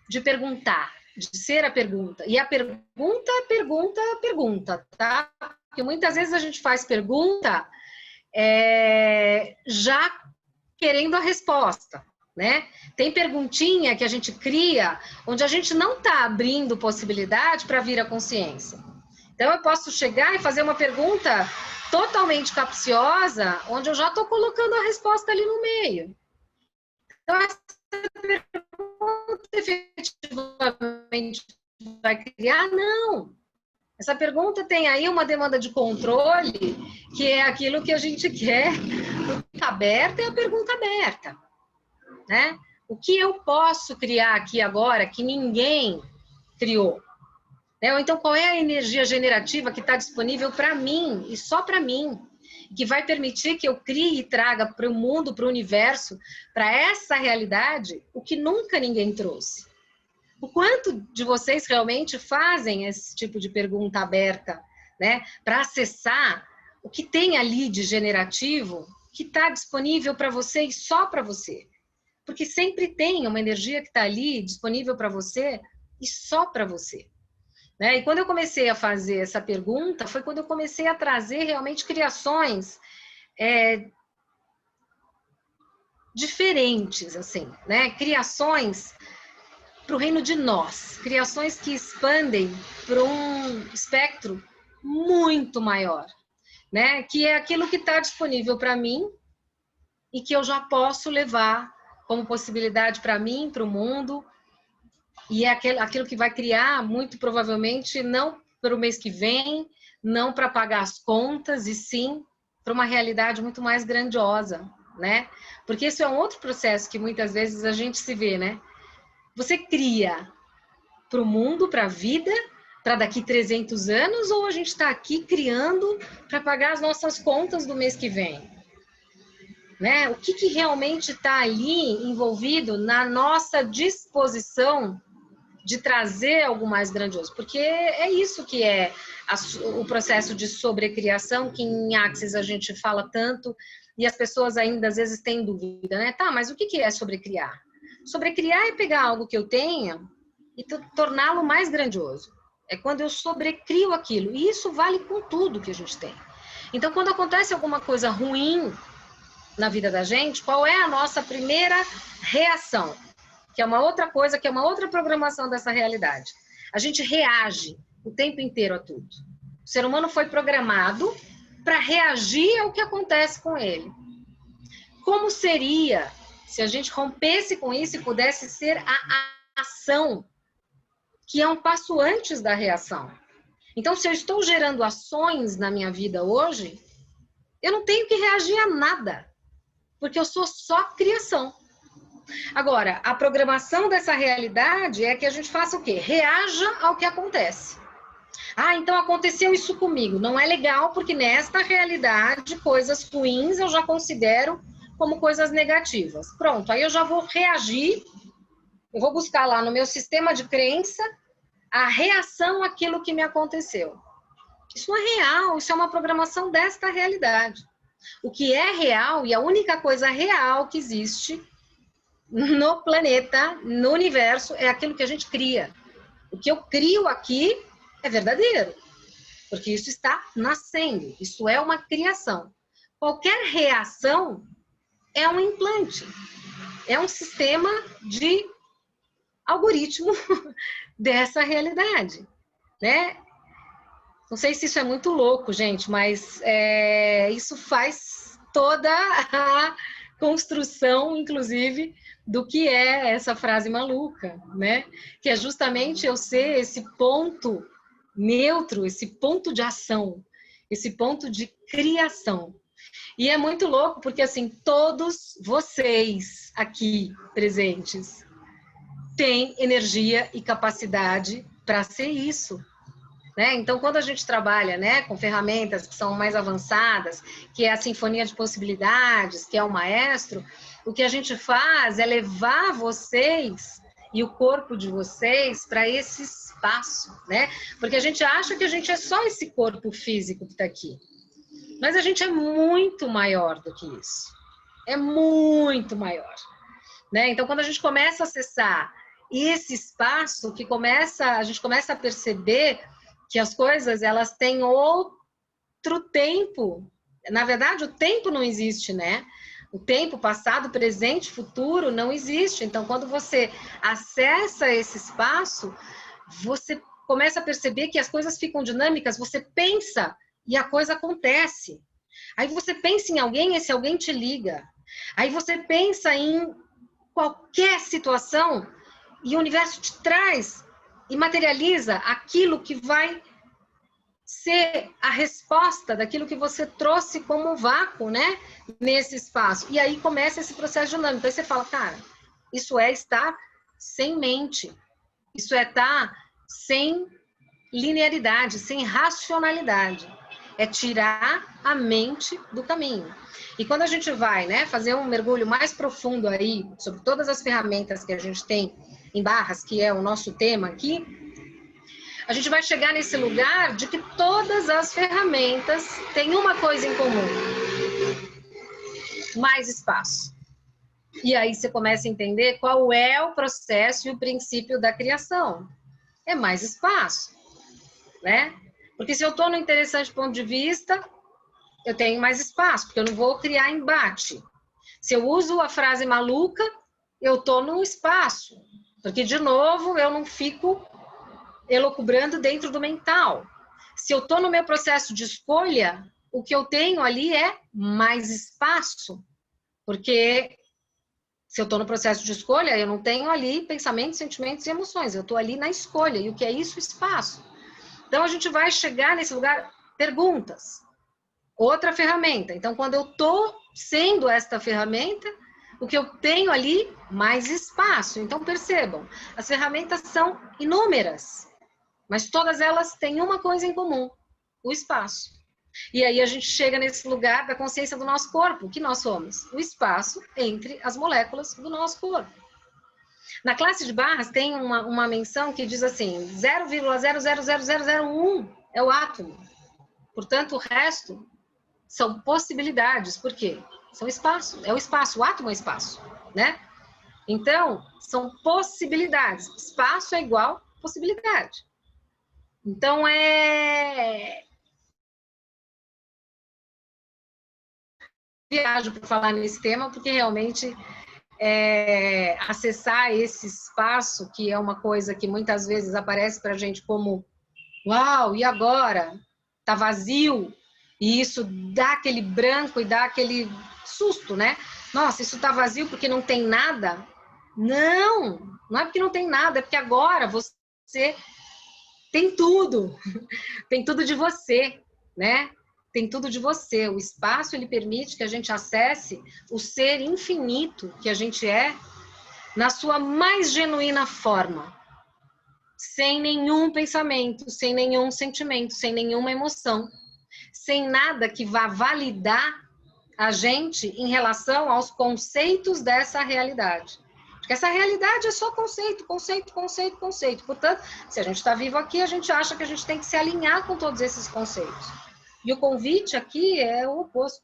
[SPEAKER 1] de perguntar, de ser a pergunta, e a pergunta, tá? Porque muitas vezes a gente faz pergunta já querendo a resposta, né? Tem perguntinha que a gente cria onde a gente não está abrindo possibilidade para vir à consciência. Então, eu posso chegar e fazer uma pergunta totalmente capciosa, onde eu já estou colocando a resposta ali no meio. Então, essa pergunta efetivamente vai criar? Não. Essa pergunta tem aí uma demanda de controle, que é aquilo que a gente quer. A pergunta aberta é a pergunta aberta, né? O que eu posso criar aqui agora que ninguém criou? Ou então, qual é a energia generativa que está disponível para mim e só para mim, que vai permitir que eu crie e traga para o mundo, para o universo, para essa realidade, o que nunca ninguém trouxe? O quanto de vocês realmente fazem esse tipo de pergunta aberta, né? Para acessar o que tem ali de generativo que está disponível para você e só para você. Porque sempre tem uma energia que está ali disponível para você e só para você. Né? E quando eu comecei a fazer essa pergunta, foi quando eu comecei a trazer realmente criações diferentes, assim, né? Criações para o reino de nós, criações que expandem para um espectro muito maior, né? Que é aquilo que está disponível para mim e que eu já posso levar como possibilidade para mim, para o mundo, e é aquilo que vai criar, muito provavelmente, não para o mês que vem, não para pagar as contas, e sim para uma realidade muito mais grandiosa, né? Porque isso é um outro processo que muitas vezes a gente se vê, né? Você cria para o mundo, para a vida, para daqui 300 anos, ou a gente está aqui criando para pagar as nossas contas do mês que vem? Né? O que realmente está ali envolvido na nossa disposição de trazer algo mais grandioso? Porque é isso que é o processo de sobrecriação, que em Axis a gente fala tanto, e as pessoas ainda às vezes têm dúvida, né? Tá, mas o que é sobrecriar? Sobrecriar é pegar algo que eu tenha e torná-lo mais grandioso. É quando eu sobrecrio aquilo. E isso vale com tudo que a gente tem. Então, quando acontece alguma coisa ruim na vida da gente, qual é a nossa primeira reação? Que é uma outra coisa, que é uma outra programação dessa realidade. A gente reage o tempo inteiro a tudo. O ser humano foi programado para reagir ao que acontece com ele. Como seria se a gente rompesse com isso e pudesse ser a ação, que é um passo antes da reação? Então, se eu estou gerando ações na minha vida hoje, eu não tenho que reagir a nada, porque eu sou só criação. Agora, a programação dessa realidade é que a gente faça o quê? Reaja ao que acontece. Ah, então aconteceu isso comigo. Não é legal, porque nesta realidade, coisas ruins eu já considero como coisas negativas. Pronto, aí eu já vou reagir, eu vou buscar lá no meu sistema de crença a reação àquilo que me aconteceu. Isso não é real, isso é uma programação desta realidade. O que é real, e a única coisa real que existe no planeta, no universo, é aquilo que a gente cria. O que eu crio aqui é verdadeiro, porque isso está nascendo, isso é uma criação. Qualquer reação é um implante, é um sistema de algoritmo dessa realidade, né? Não sei se isso é muito louco, gente, mas isso faz toda a construção, inclusive, do que é essa frase maluca, né? Que é justamente eu ser esse ponto neutro, esse ponto de ação, esse ponto de criação. E é muito louco porque, assim, todos vocês aqui presentes têm energia e capacidade para ser isso. Né? Então, quando a gente trabalha, né, com ferramentas que são mais avançadas, que é a sinfonia de possibilidades, que é o maestro, o que a gente faz é levar vocês e o corpo de vocês para esse espaço, né? Porque a gente acha que a gente é só esse corpo físico que está aqui. Mas a gente é muito maior do que isso. É muito maior. Né? Então, quando a gente começa a acessar esse espaço, a gente começa a perceber que as coisas elas têm outro tempo Na verdade, o tempo não existe, né? O tempo, passado, presente, futuro, não existe. Então, quando você acessa esse espaço, você começa a perceber que as coisas ficam dinâmicas, você pensa e a coisa acontece. Aí você pensa em alguém, esse alguém te liga. Aí você pensa em qualquer situação e o universo te traz e materializa aquilo que vai ser a resposta daquilo que você trouxe como vácuo, né? Nesse espaço. E aí começa esse processo dinâmico. Aí você fala, cara, isso é estar sem mente. Isso é estar sem linearidade, sem racionalidade. É tirar a mente do caminho. E quando a gente vai, né, fazer um mergulho mais profundo aí sobre todas as ferramentas que a gente tem em Barras, que é o nosso tema aqui, a gente vai chegar nesse lugar de que todas as ferramentas têm uma coisa em comum: mais espaço. E aí você começa a entender qual é o processo e o princípio da criação. É mais espaço, né? Porque se eu estou no interessante ponto de vista, eu tenho mais espaço, porque eu não vou criar embate. Se eu uso a frase maluca, eu estou no espaço, porque, de novo, eu não fico elucubrando dentro do mental. Se eu estou no meu processo de escolha, o que eu tenho ali é mais espaço, porque se eu estou no processo de escolha, eu não tenho ali pensamentos, sentimentos e emoções, eu estou ali na escolha, e o que é isso? Espaço. Então, a gente vai chegar nesse lugar, perguntas. Outra ferramenta. Então, quando eu estou sendo esta ferramenta, o que eu tenho ali, mais espaço. Então, percebam, as ferramentas são inúmeras, mas todas elas têm uma coisa em comum: o espaço. E aí a gente chega nesse lugar da consciência do nosso corpo, que nós somos o espaço entre as moléculas do nosso corpo. Na classe de Barras tem uma menção que diz assim, 0,00001 é o átomo. Portanto, o resto são possibilidades. Por quê? São espaço, é o espaço, o átomo é espaço, né? Então, são possibilidades. Espaço é igual possibilidade. Então, viajo para falar nesse tema, porque realmente acessar esse espaço, que é uma coisa que muitas vezes aparece para a gente como uau, e agora? Tá vazio? E isso dá aquele branco e dá aquele susto, né? Nossa, isso tá vazio porque não tem nada? Não, não é porque não tem nada, é porque agora você tem tudo. Tem tudo de você, né? Tem tudo de você. O espaço, ele permite que a gente acesse o ser infinito que a gente é na sua mais genuína forma. Sem nenhum pensamento, sem nenhum sentimento, sem nenhuma emoção. Sem nada que vá validar a gente em relação aos conceitos dessa realidade. Porque essa realidade é só conceito, conceito, conceito, conceito. Portanto, se a gente está vivo aqui, a gente acha que a gente tem que se alinhar com todos esses conceitos. E o convite aqui é o oposto.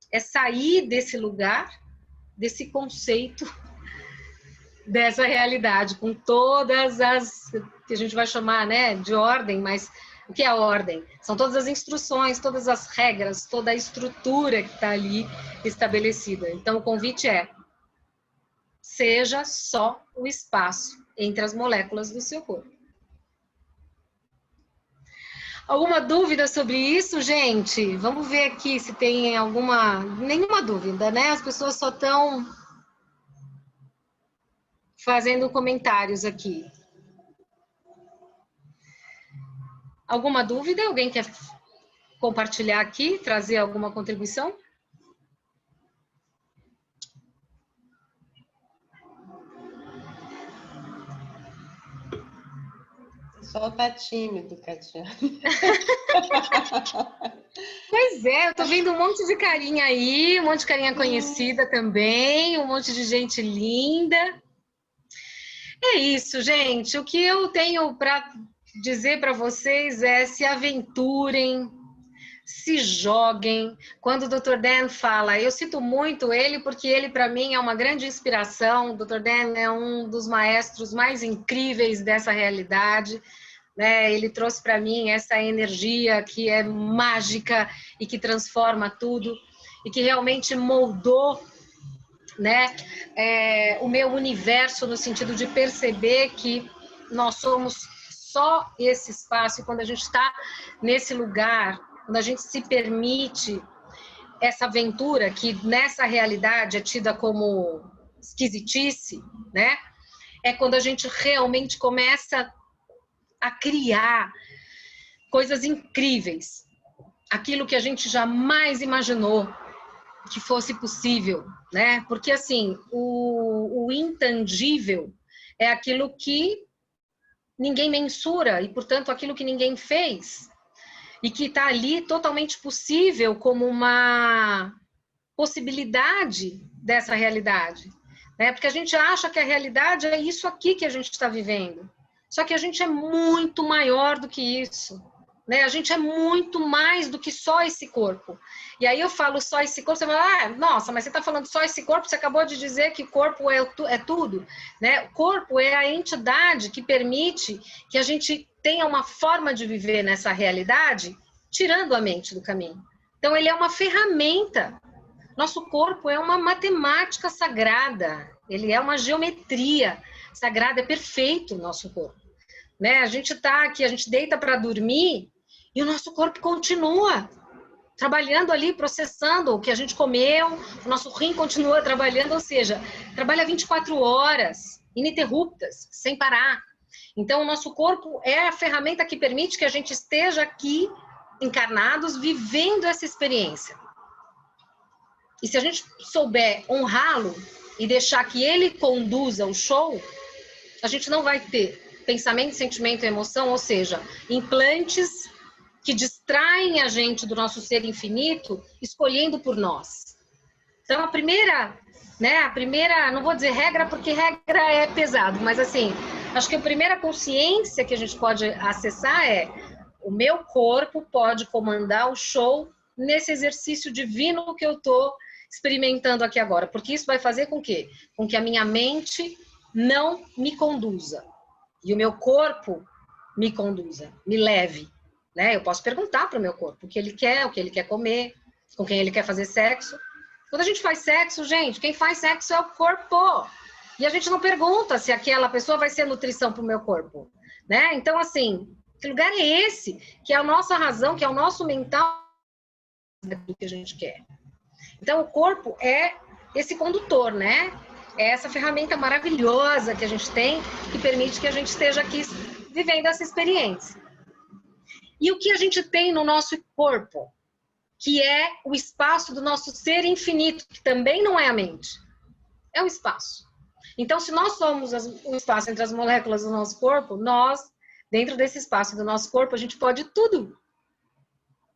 [SPEAKER 1] É sair desse lugar, desse conceito, dessa realidade, com todas as, que a gente vai chamar, né, de ordem, mas o que é a ordem? São todas as instruções, todas as regras, toda a estrutura que está ali estabelecida. Então, o convite é: seja só o espaço entre as moléculas do seu corpo. Alguma dúvida sobre isso, gente? Vamos ver aqui se tem alguma... Nenhuma dúvida, né? As pessoas só estão fazendo comentários aqui. Alguma dúvida? Alguém quer compartilhar aqui, trazer alguma contribuição?
[SPEAKER 2] Só tá tímido, Catiane.
[SPEAKER 1] Pois é, eu tô vendo um monte de carinha aí, um monte de carinha conhecida também, um monte de gente linda. É isso, gente. O que eu tenho para dizer para vocês é: se aventurem, se joguem. Quando o Dr. Dan fala, eu cito muito ele porque ele para mim é uma grande inspiração. O Dr. Dan é um dos maestros mais incríveis dessa realidade, né? Ele trouxe para mim essa energia que é mágica e que transforma tudo e que realmente moldou, né, o meu universo no sentido de perceber que nós somos só esse espaço. E quando a gente está nesse lugar, quando a gente se permite essa aventura que nessa realidade é tida como esquisitice, né? É quando a gente realmente começa a criar coisas incríveis, aquilo que a gente jamais imaginou que fosse possível, né? Porque assim, o intangível é aquilo que ninguém mensura e, portanto, aquilo que ninguém fez e que está ali totalmente possível como uma possibilidade dessa realidade, né? Porque a gente acha que a realidade é isso aqui que a gente está vivendo, só que a gente é muito maior do que isso, né? A gente é muito mais do que só esse corpo. E aí eu falo só esse corpo, você fala, ah, nossa, mas você está falando só esse corpo, você acabou de dizer que o corpo é tudo, né? O corpo é a entidade que permite que a gente tenha uma forma de viver nessa realidade, tirando a mente do caminho. Então ele é uma ferramenta. Nosso corpo é uma matemática sagrada, ele é uma geometria sagrada, é perfeito o nosso corpo, né? A gente está aqui, a gente deita para dormir e o nosso corpo continua trabalhando ali, processando o que a gente comeu, o nosso rim continua trabalhando, ou seja, trabalha 24 horas, ininterruptas, sem parar. Então, o nosso corpo é a ferramenta que permite que a gente esteja aqui, encarnados, vivendo essa experiência. E se a gente souber honrá-lo e deixar que ele conduza o show, a gente não vai ter pensamento, sentimento e emoção, ou seja, implantes que distraem a gente do nosso ser infinito, escolhendo por nós. Então, a primeira, não vou dizer regra, porque regra é pesado, mas assim, acho que a primeira consciência que a gente pode acessar é: o meu corpo pode comandar o show nesse exercício divino que eu estou experimentando aqui agora, porque isso vai fazer com que a minha mente não me conduza e o meu corpo me conduza, me leve, né? Eu posso perguntar para o meu corpo o que ele quer comer, com quem ele quer fazer sexo. Quando a gente faz sexo, gente, quem faz sexo é o corpo. E a gente não pergunta se aquela pessoa vai ser nutrição para o meu corpo, né? Então, assim, que lugar é esse? Que é a nossa razão, que é o nosso mental que a gente quer. Então, o corpo é esse condutor, né? É essa ferramenta maravilhosa que a gente tem, que permite que a gente esteja aqui vivendo essa experiência. E o que a gente tem no nosso corpo, que é o espaço do nosso ser infinito, que também não é a mente, é o espaço. Então, se nós somos o espaço entre as moléculas do nosso corpo, nós, dentro desse espaço do nosso corpo, a gente pode tudo.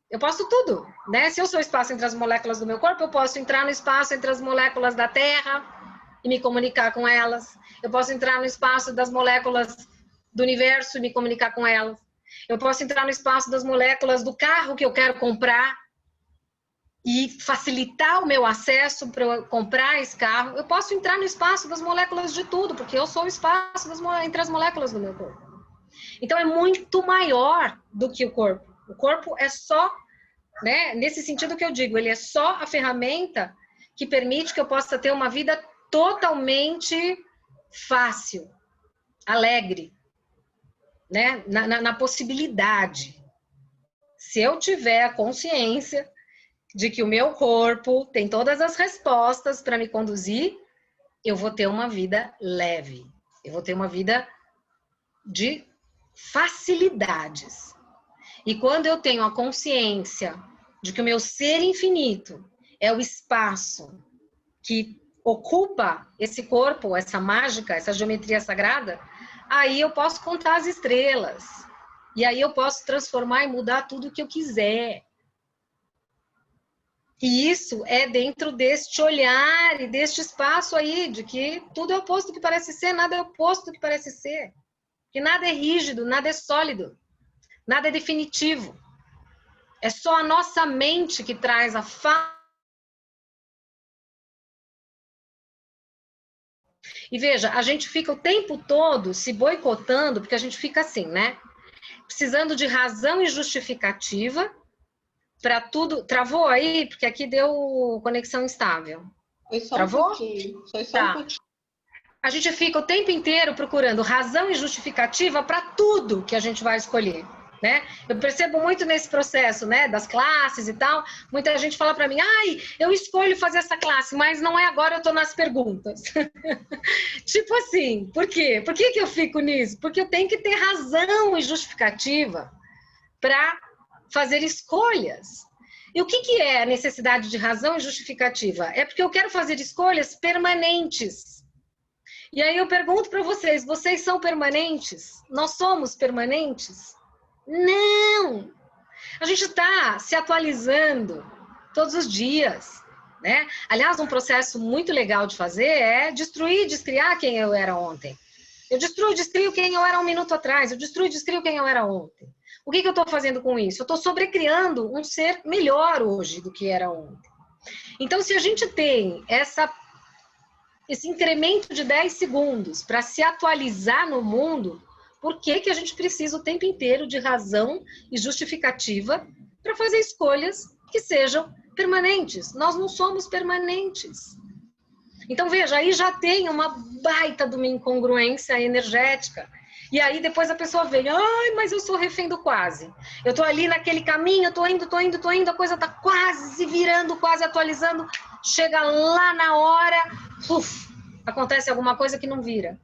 [SPEAKER 1] Eu posso tudo, né? Se eu sou o espaço entre as moléculas do meu corpo, eu posso entrar no espaço entre as moléculas da Terra e me comunicar com elas. Eu posso entrar no espaço das moléculas do universo e me comunicar com elas. Eu posso entrar no espaço das moléculas do carro que eu quero comprar e facilitar o meu acesso para eu comprar esse carro. Eu posso entrar no espaço das moléculas de tudo, porque eu sou o espaço entre as moléculas do meu corpo. Então, é muito maior do que o corpo. O corpo é só, né, nesse sentido que eu digo, ele é só a ferramenta que permite que eu possa ter uma vida totalmente fácil, alegre, né, na possibilidade. Se eu tiver a consciência de que o meu corpo tem todas as respostas para me conduzir, eu vou ter uma vida leve. Eu vou ter uma vida de facilidades. E quando eu tenho a consciência de que o meu ser infinito é o espaço que ocupa esse corpo, essa mágica, essa geometria sagrada, aí eu posso contar as estrelas. E aí eu posso transformar e mudar tudo o que eu quiser. E isso é dentro deste olhar e deste espaço aí, de que tudo é oposto do que parece ser, nada é oposto do que parece ser. Que nada é rígido, nada é sólido, nada é definitivo. É só a nossa mente que traz a E veja, a gente fica o tempo todo se boicotando, porque a gente fica assim, né? precisando de razão e justificativa para tudo. Travou aí? Porque aqui deu conexão instável.
[SPEAKER 2] Foi só
[SPEAKER 1] Travou?
[SPEAKER 2] um pouquinho. Foi só um pouquinho.
[SPEAKER 1] A gente fica o tempo inteiro procurando razão e justificativa para tudo que a gente vai escolher, né? Eu percebo muito nesse processo, né, das classes e tal, muita gente fala para mim, ai, eu escolho fazer essa classe, mas não é agora, eu estou nas perguntas. Tipo assim, por quê? Por que eu fico nisso? Porque eu tenho que ter razão e justificativa para fazer escolhas. E o que é a necessidade de razão e justificativa? É porque eu quero fazer escolhas permanentes. E aí eu pergunto para vocês, vocês são permanentes? Nós somos permanentes? Não! A gente está se atualizando todos os dias, né? Aliás, um processo muito legal de fazer é destruir, descriar quem eu era ontem. Eu destruo, descrio quem eu era um minuto atrás. Eu destruo, descrio quem eu era ontem. O que eu estou fazendo com isso? Eu estou sobrecriando um ser melhor hoje do que era ontem. Então, se a gente tem esse incremento de 10 segundos para se atualizar no mundo, por que a gente precisa o tempo inteiro de razão e justificativa para fazer escolhas que sejam permanentes? Nós não somos permanentes. Então, veja, aí já tem uma baita de uma incongruência energética. E aí depois a pessoa vem, ai, mas eu sou refém do quase. Eu estou ali naquele caminho, estou indo, a coisa está quase se virando, quase atualizando. Chega lá na hora, acontece alguma coisa que não vira.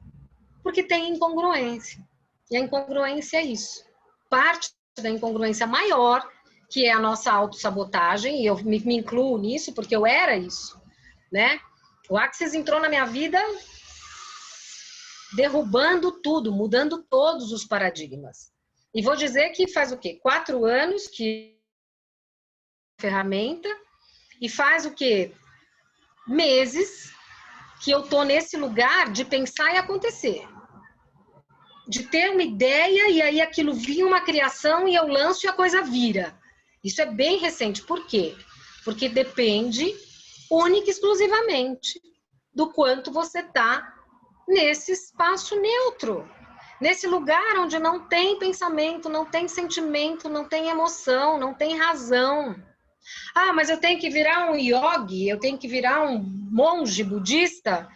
[SPEAKER 1] Porque tem incongruência. E a incongruência é isso. Parte da incongruência maior, que é a nossa autossabotagem, e eu me incluo nisso, porque eu era isso, né? O Axis entrou na minha vida derrubando tudo, mudando todos os paradigmas. E vou dizer que faz o quê? 4 anos que ferramenta, e faz o quê? Meses que eu tô nesse lugar de pensar e acontecer. De ter uma ideia e aí aquilo vira uma criação e eu lanço e a coisa vira. Isso é bem recente. Por quê? Porque depende única e exclusivamente do quanto você tá nesse espaço neutro. Nesse lugar onde não tem pensamento, não tem sentimento, não tem emoção, não tem razão. Ah, mas eu tenho que virar um yogi, eu tenho que virar um monge budista?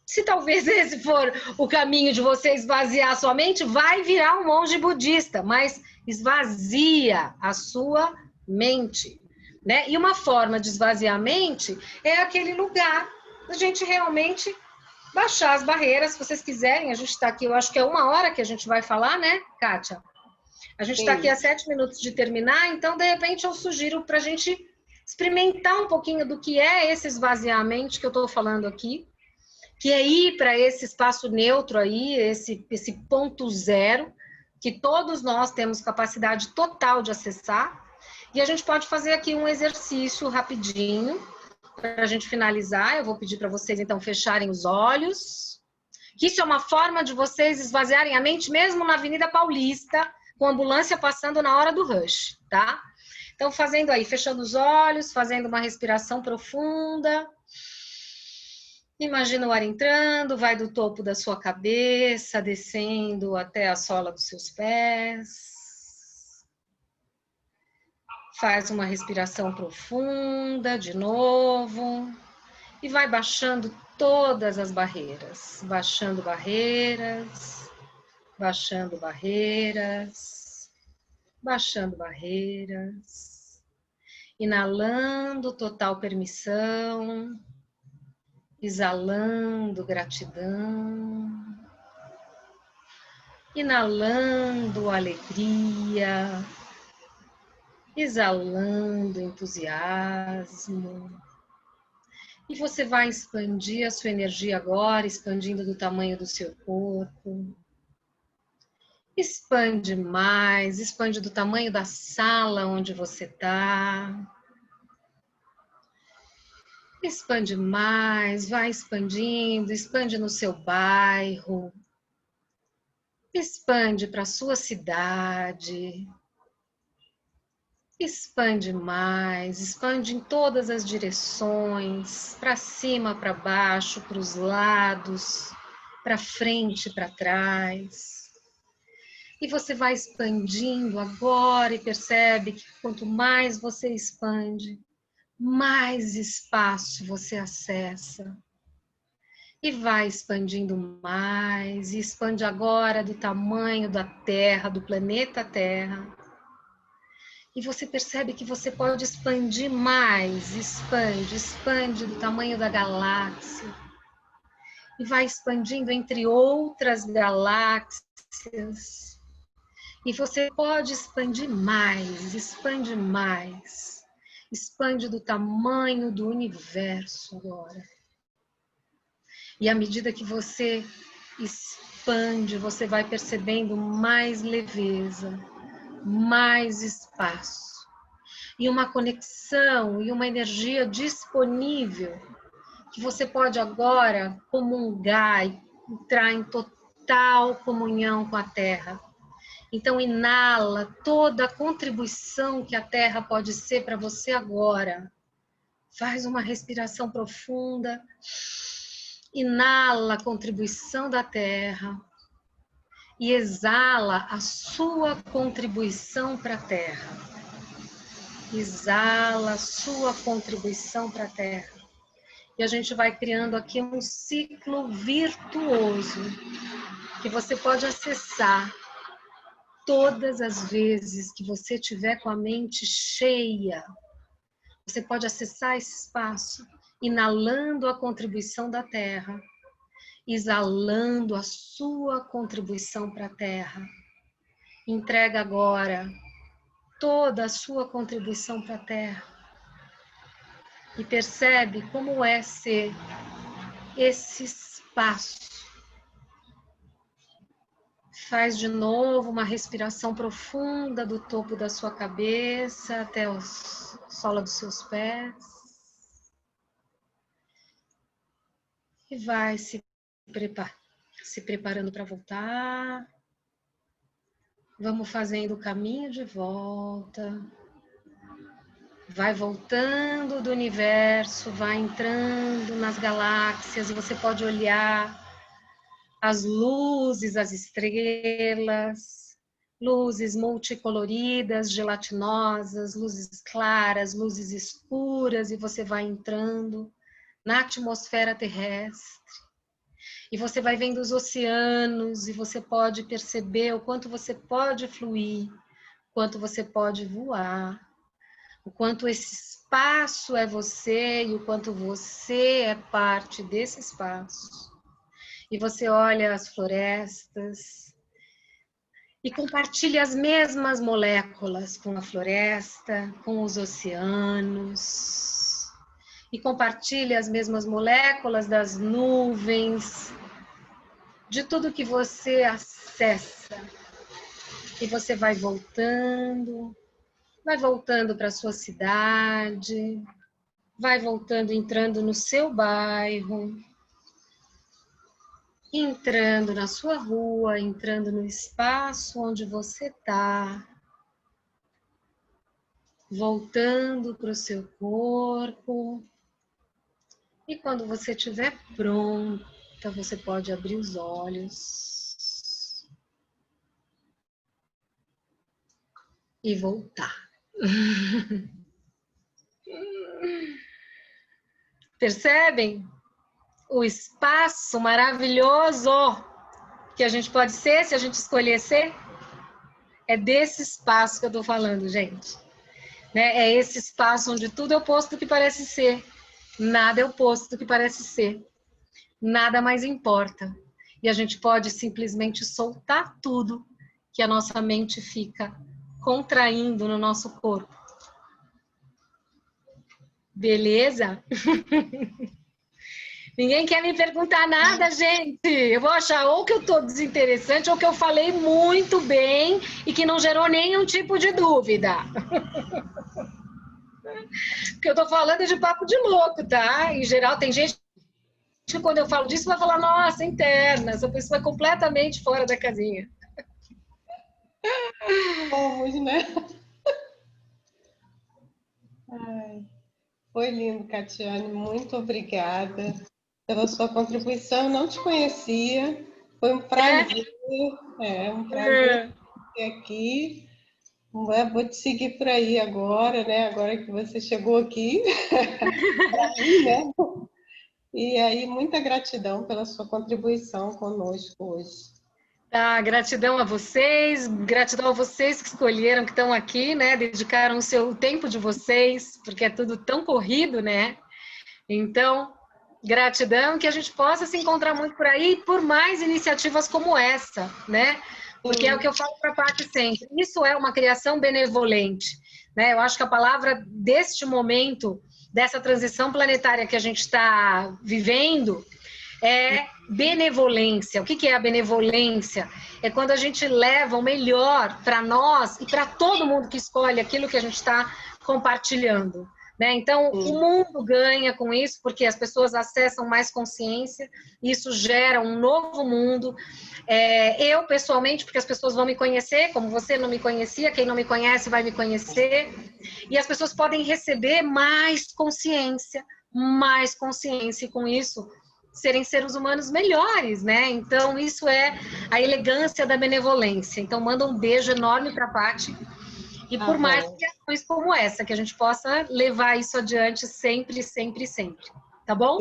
[SPEAKER 1] Se talvez esse for o caminho de você esvaziar a sua mente, vai virar um monge budista, mas esvazia a sua mente, né? E uma forma de esvaziar a mente é aquele lugar da gente realmente baixar as barreiras, se vocês quiserem. A gente está aqui, eu acho que é 1 hora que a gente vai falar, né, Kátia? A gente está aqui a 7 minutos de terminar, então, de repente, eu sugiro para a gente experimentar um pouquinho do que é esse esvaziamento que eu estou falando aqui, que é ir para esse espaço neutro aí, esse ponto zero, que todos nós temos capacidade total de acessar, e a gente pode fazer aqui um exercício rapidinho, para a gente finalizar. Eu vou pedir para vocês, então, fecharem os olhos, que isso é uma forma de vocês esvaziarem a mente, mesmo na Avenida Paulista, com a ambulância passando na hora do rush, tá? Então, fazendo aí, fechando os olhos, fazendo uma respiração profunda. Imagina o ar entrando, vai do topo da sua cabeça, descendo até a sola dos seus pés. Faz uma respiração profunda de novo e vai baixando todas as barreiras, baixando barreiras, baixando barreiras, baixando barreiras, inalando total permissão, exalando gratidão, inalando alegria, exalando entusiasmo. E você vai expandir a sua energia agora, expandindo do tamanho do seu corpo. Expande mais, expande do tamanho da sala onde você está. Expande mais, vai expandindo, expande no seu bairro. Expande para a sua cidade. Expande mais, expande em todas as direções, para cima, para baixo, para os lados, para frente, para trás. E você vai expandindo agora e percebe que quanto mais você expande, mais espaço você acessa. E vai expandindo mais, e expande agora do tamanho da Terra, do planeta Terra. E você percebe que você pode expandir mais, expande do tamanho da galáxia. E vai expandindo entre outras galáxias. E você pode expandir mais, expande mais. Expande do tamanho do universo agora. E à medida que você expande, você vai percebendo mais leveza, mais espaço. E uma conexão e uma energia disponível que você pode agora comungar e entrar em total comunhão com a Terra. Então, inala toda a contribuição que a Terra pode ser para você agora. Faz uma respiração profunda. Inala a contribuição da Terra. E exala a sua contribuição para a Terra. Exala a sua contribuição para a Terra. E a gente vai criando aqui um ciclo virtuoso que você pode acessar todas as vezes que você tiver com a mente cheia. Você pode acessar esse espaço, inalando a contribuição da Terra, exalando a sua contribuição para a Terra. Entrega agora toda a sua contribuição para a Terra. E percebe como é ser esse espaço. Faz de novo uma respiração profunda do topo da sua cabeça até a sola dos seus pés. E vai se preparando para voltar. Vamos fazendo o caminho de volta. Vai voltando do universo, vai entrando nas galáxias e você pode olhar as luzes, as estrelas, luzes multicoloridas, gelatinosas, luzes claras, luzes escuras, e você vai entrando na atmosfera terrestre. E você vai vendo os oceanos e você pode perceber o quanto você pode fluir, o quanto você pode voar, o quanto esse espaço é você e o quanto você é parte desse espaço. E você olha as florestas e compartilha as mesmas moléculas com a floresta, com os oceanos. E compartilha as mesmas moléculas das nuvens, de tudo que você acessa. E você vai voltando para a sua cidade, vai voltando, entrando no seu bairro, entrando na sua rua, entrando no espaço onde você está, voltando para o seu corpo. E quando você estiver pronta, você pode abrir os olhos e voltar. Percebem o espaço maravilhoso que a gente pode ser, se a gente escolher ser? É desse espaço que eu estou falando, gente. É esse espaço onde tudo é oposto do que parece ser. Nada é oposto do que parece ser. Nada mais importa. E a gente pode simplesmente soltar tudo que a nossa mente fica contraindo no nosso corpo. Beleza? Ninguém quer me perguntar nada, gente. Eu vou achar ou que eu estou desinteressante ou que eu falei muito bem e que não gerou nenhum tipo de dúvida. Porque eu estou falando de papo de louco, tá? Em geral, tem gente que quando eu falo disso vai falar, nossa, interna, essa pessoa é completamente fora da casinha.
[SPEAKER 2] Vamos, né? Ai, foi lindo, Catiane. Muito obrigada pela sua contribuição. Eu não te conhecia. Foi um prazer. Um prazer aqui. Eu vou te seguir por aí agora, né? Agora que você chegou aqui, aí, né? E aí, muita gratidão pela sua contribuição conosco hoje.
[SPEAKER 1] Tá, gratidão a vocês que escolheram, que estão aqui, né? Dedicaram o tempo de vocês, porque é tudo tão corrido, né? Então, gratidão, que a gente possa se encontrar muito por aí, por mais iniciativas como essa, né? Porque é o que eu falo para a Paty sempre. Isso é uma criação benevolente, né? Eu acho que a palavra deste momento, dessa transição planetária que a gente está vivendo, é benevolência. O que é a benevolência? É quando a gente leva o melhor para nós e para todo mundo que escolhe aquilo que a gente está compartilhando. Né? Então, o mundo ganha com isso, porque as pessoas acessam mais consciência, isso gera um novo mundo. Eu, pessoalmente, porque as pessoas vão me conhecer, como você não me conhecia, quem não me conhece vai me conhecer, e as pessoas podem receber mais consciência, e com isso serem seres humanos melhores, né? Então, isso é a elegância da benevolência. Então, manda um beijo enorme para a Paty. E por mais criações como essa, que a gente possa levar isso adiante sempre, sempre, sempre. Tá bom?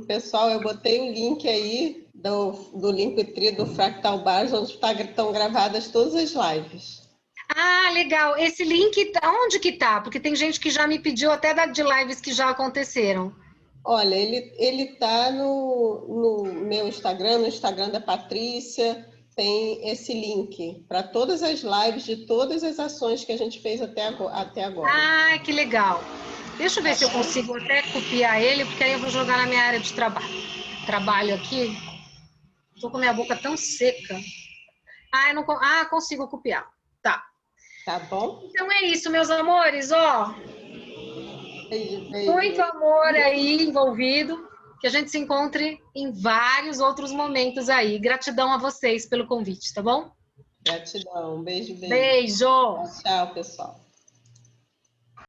[SPEAKER 2] Pessoal, eu botei o link aí do Linktree do Fractal Bars, onde estão gravadas todas as lives.
[SPEAKER 1] Ah, legal. Esse link, onde que tá? Porque tem gente que já me pediu até de lives que já aconteceram.
[SPEAKER 2] Olha, ele tá no meu Instagram, no Instagram da Patrícia, tem esse link para todas as lives de todas as ações que a gente fez até agora.
[SPEAKER 1] Ah, que legal. Deixa eu ver se eu consigo até copiar ele, porque aí eu vou jogar na minha área de trabalho. Trabalho aqui. Tô com minha boca tão seca. Ah, eu não... consigo copiar. Tá.
[SPEAKER 2] Tá bom?
[SPEAKER 1] Então é isso, meus amores, ó.
[SPEAKER 2] Beijo, beijo.
[SPEAKER 1] Muito amor aí envolvido. Que a gente se encontre em vários outros momentos aí. Gratidão a vocês pelo convite, tá bom?
[SPEAKER 2] Gratidão. Beijo, beijo.
[SPEAKER 1] Beijo!
[SPEAKER 2] Tchau, pessoal.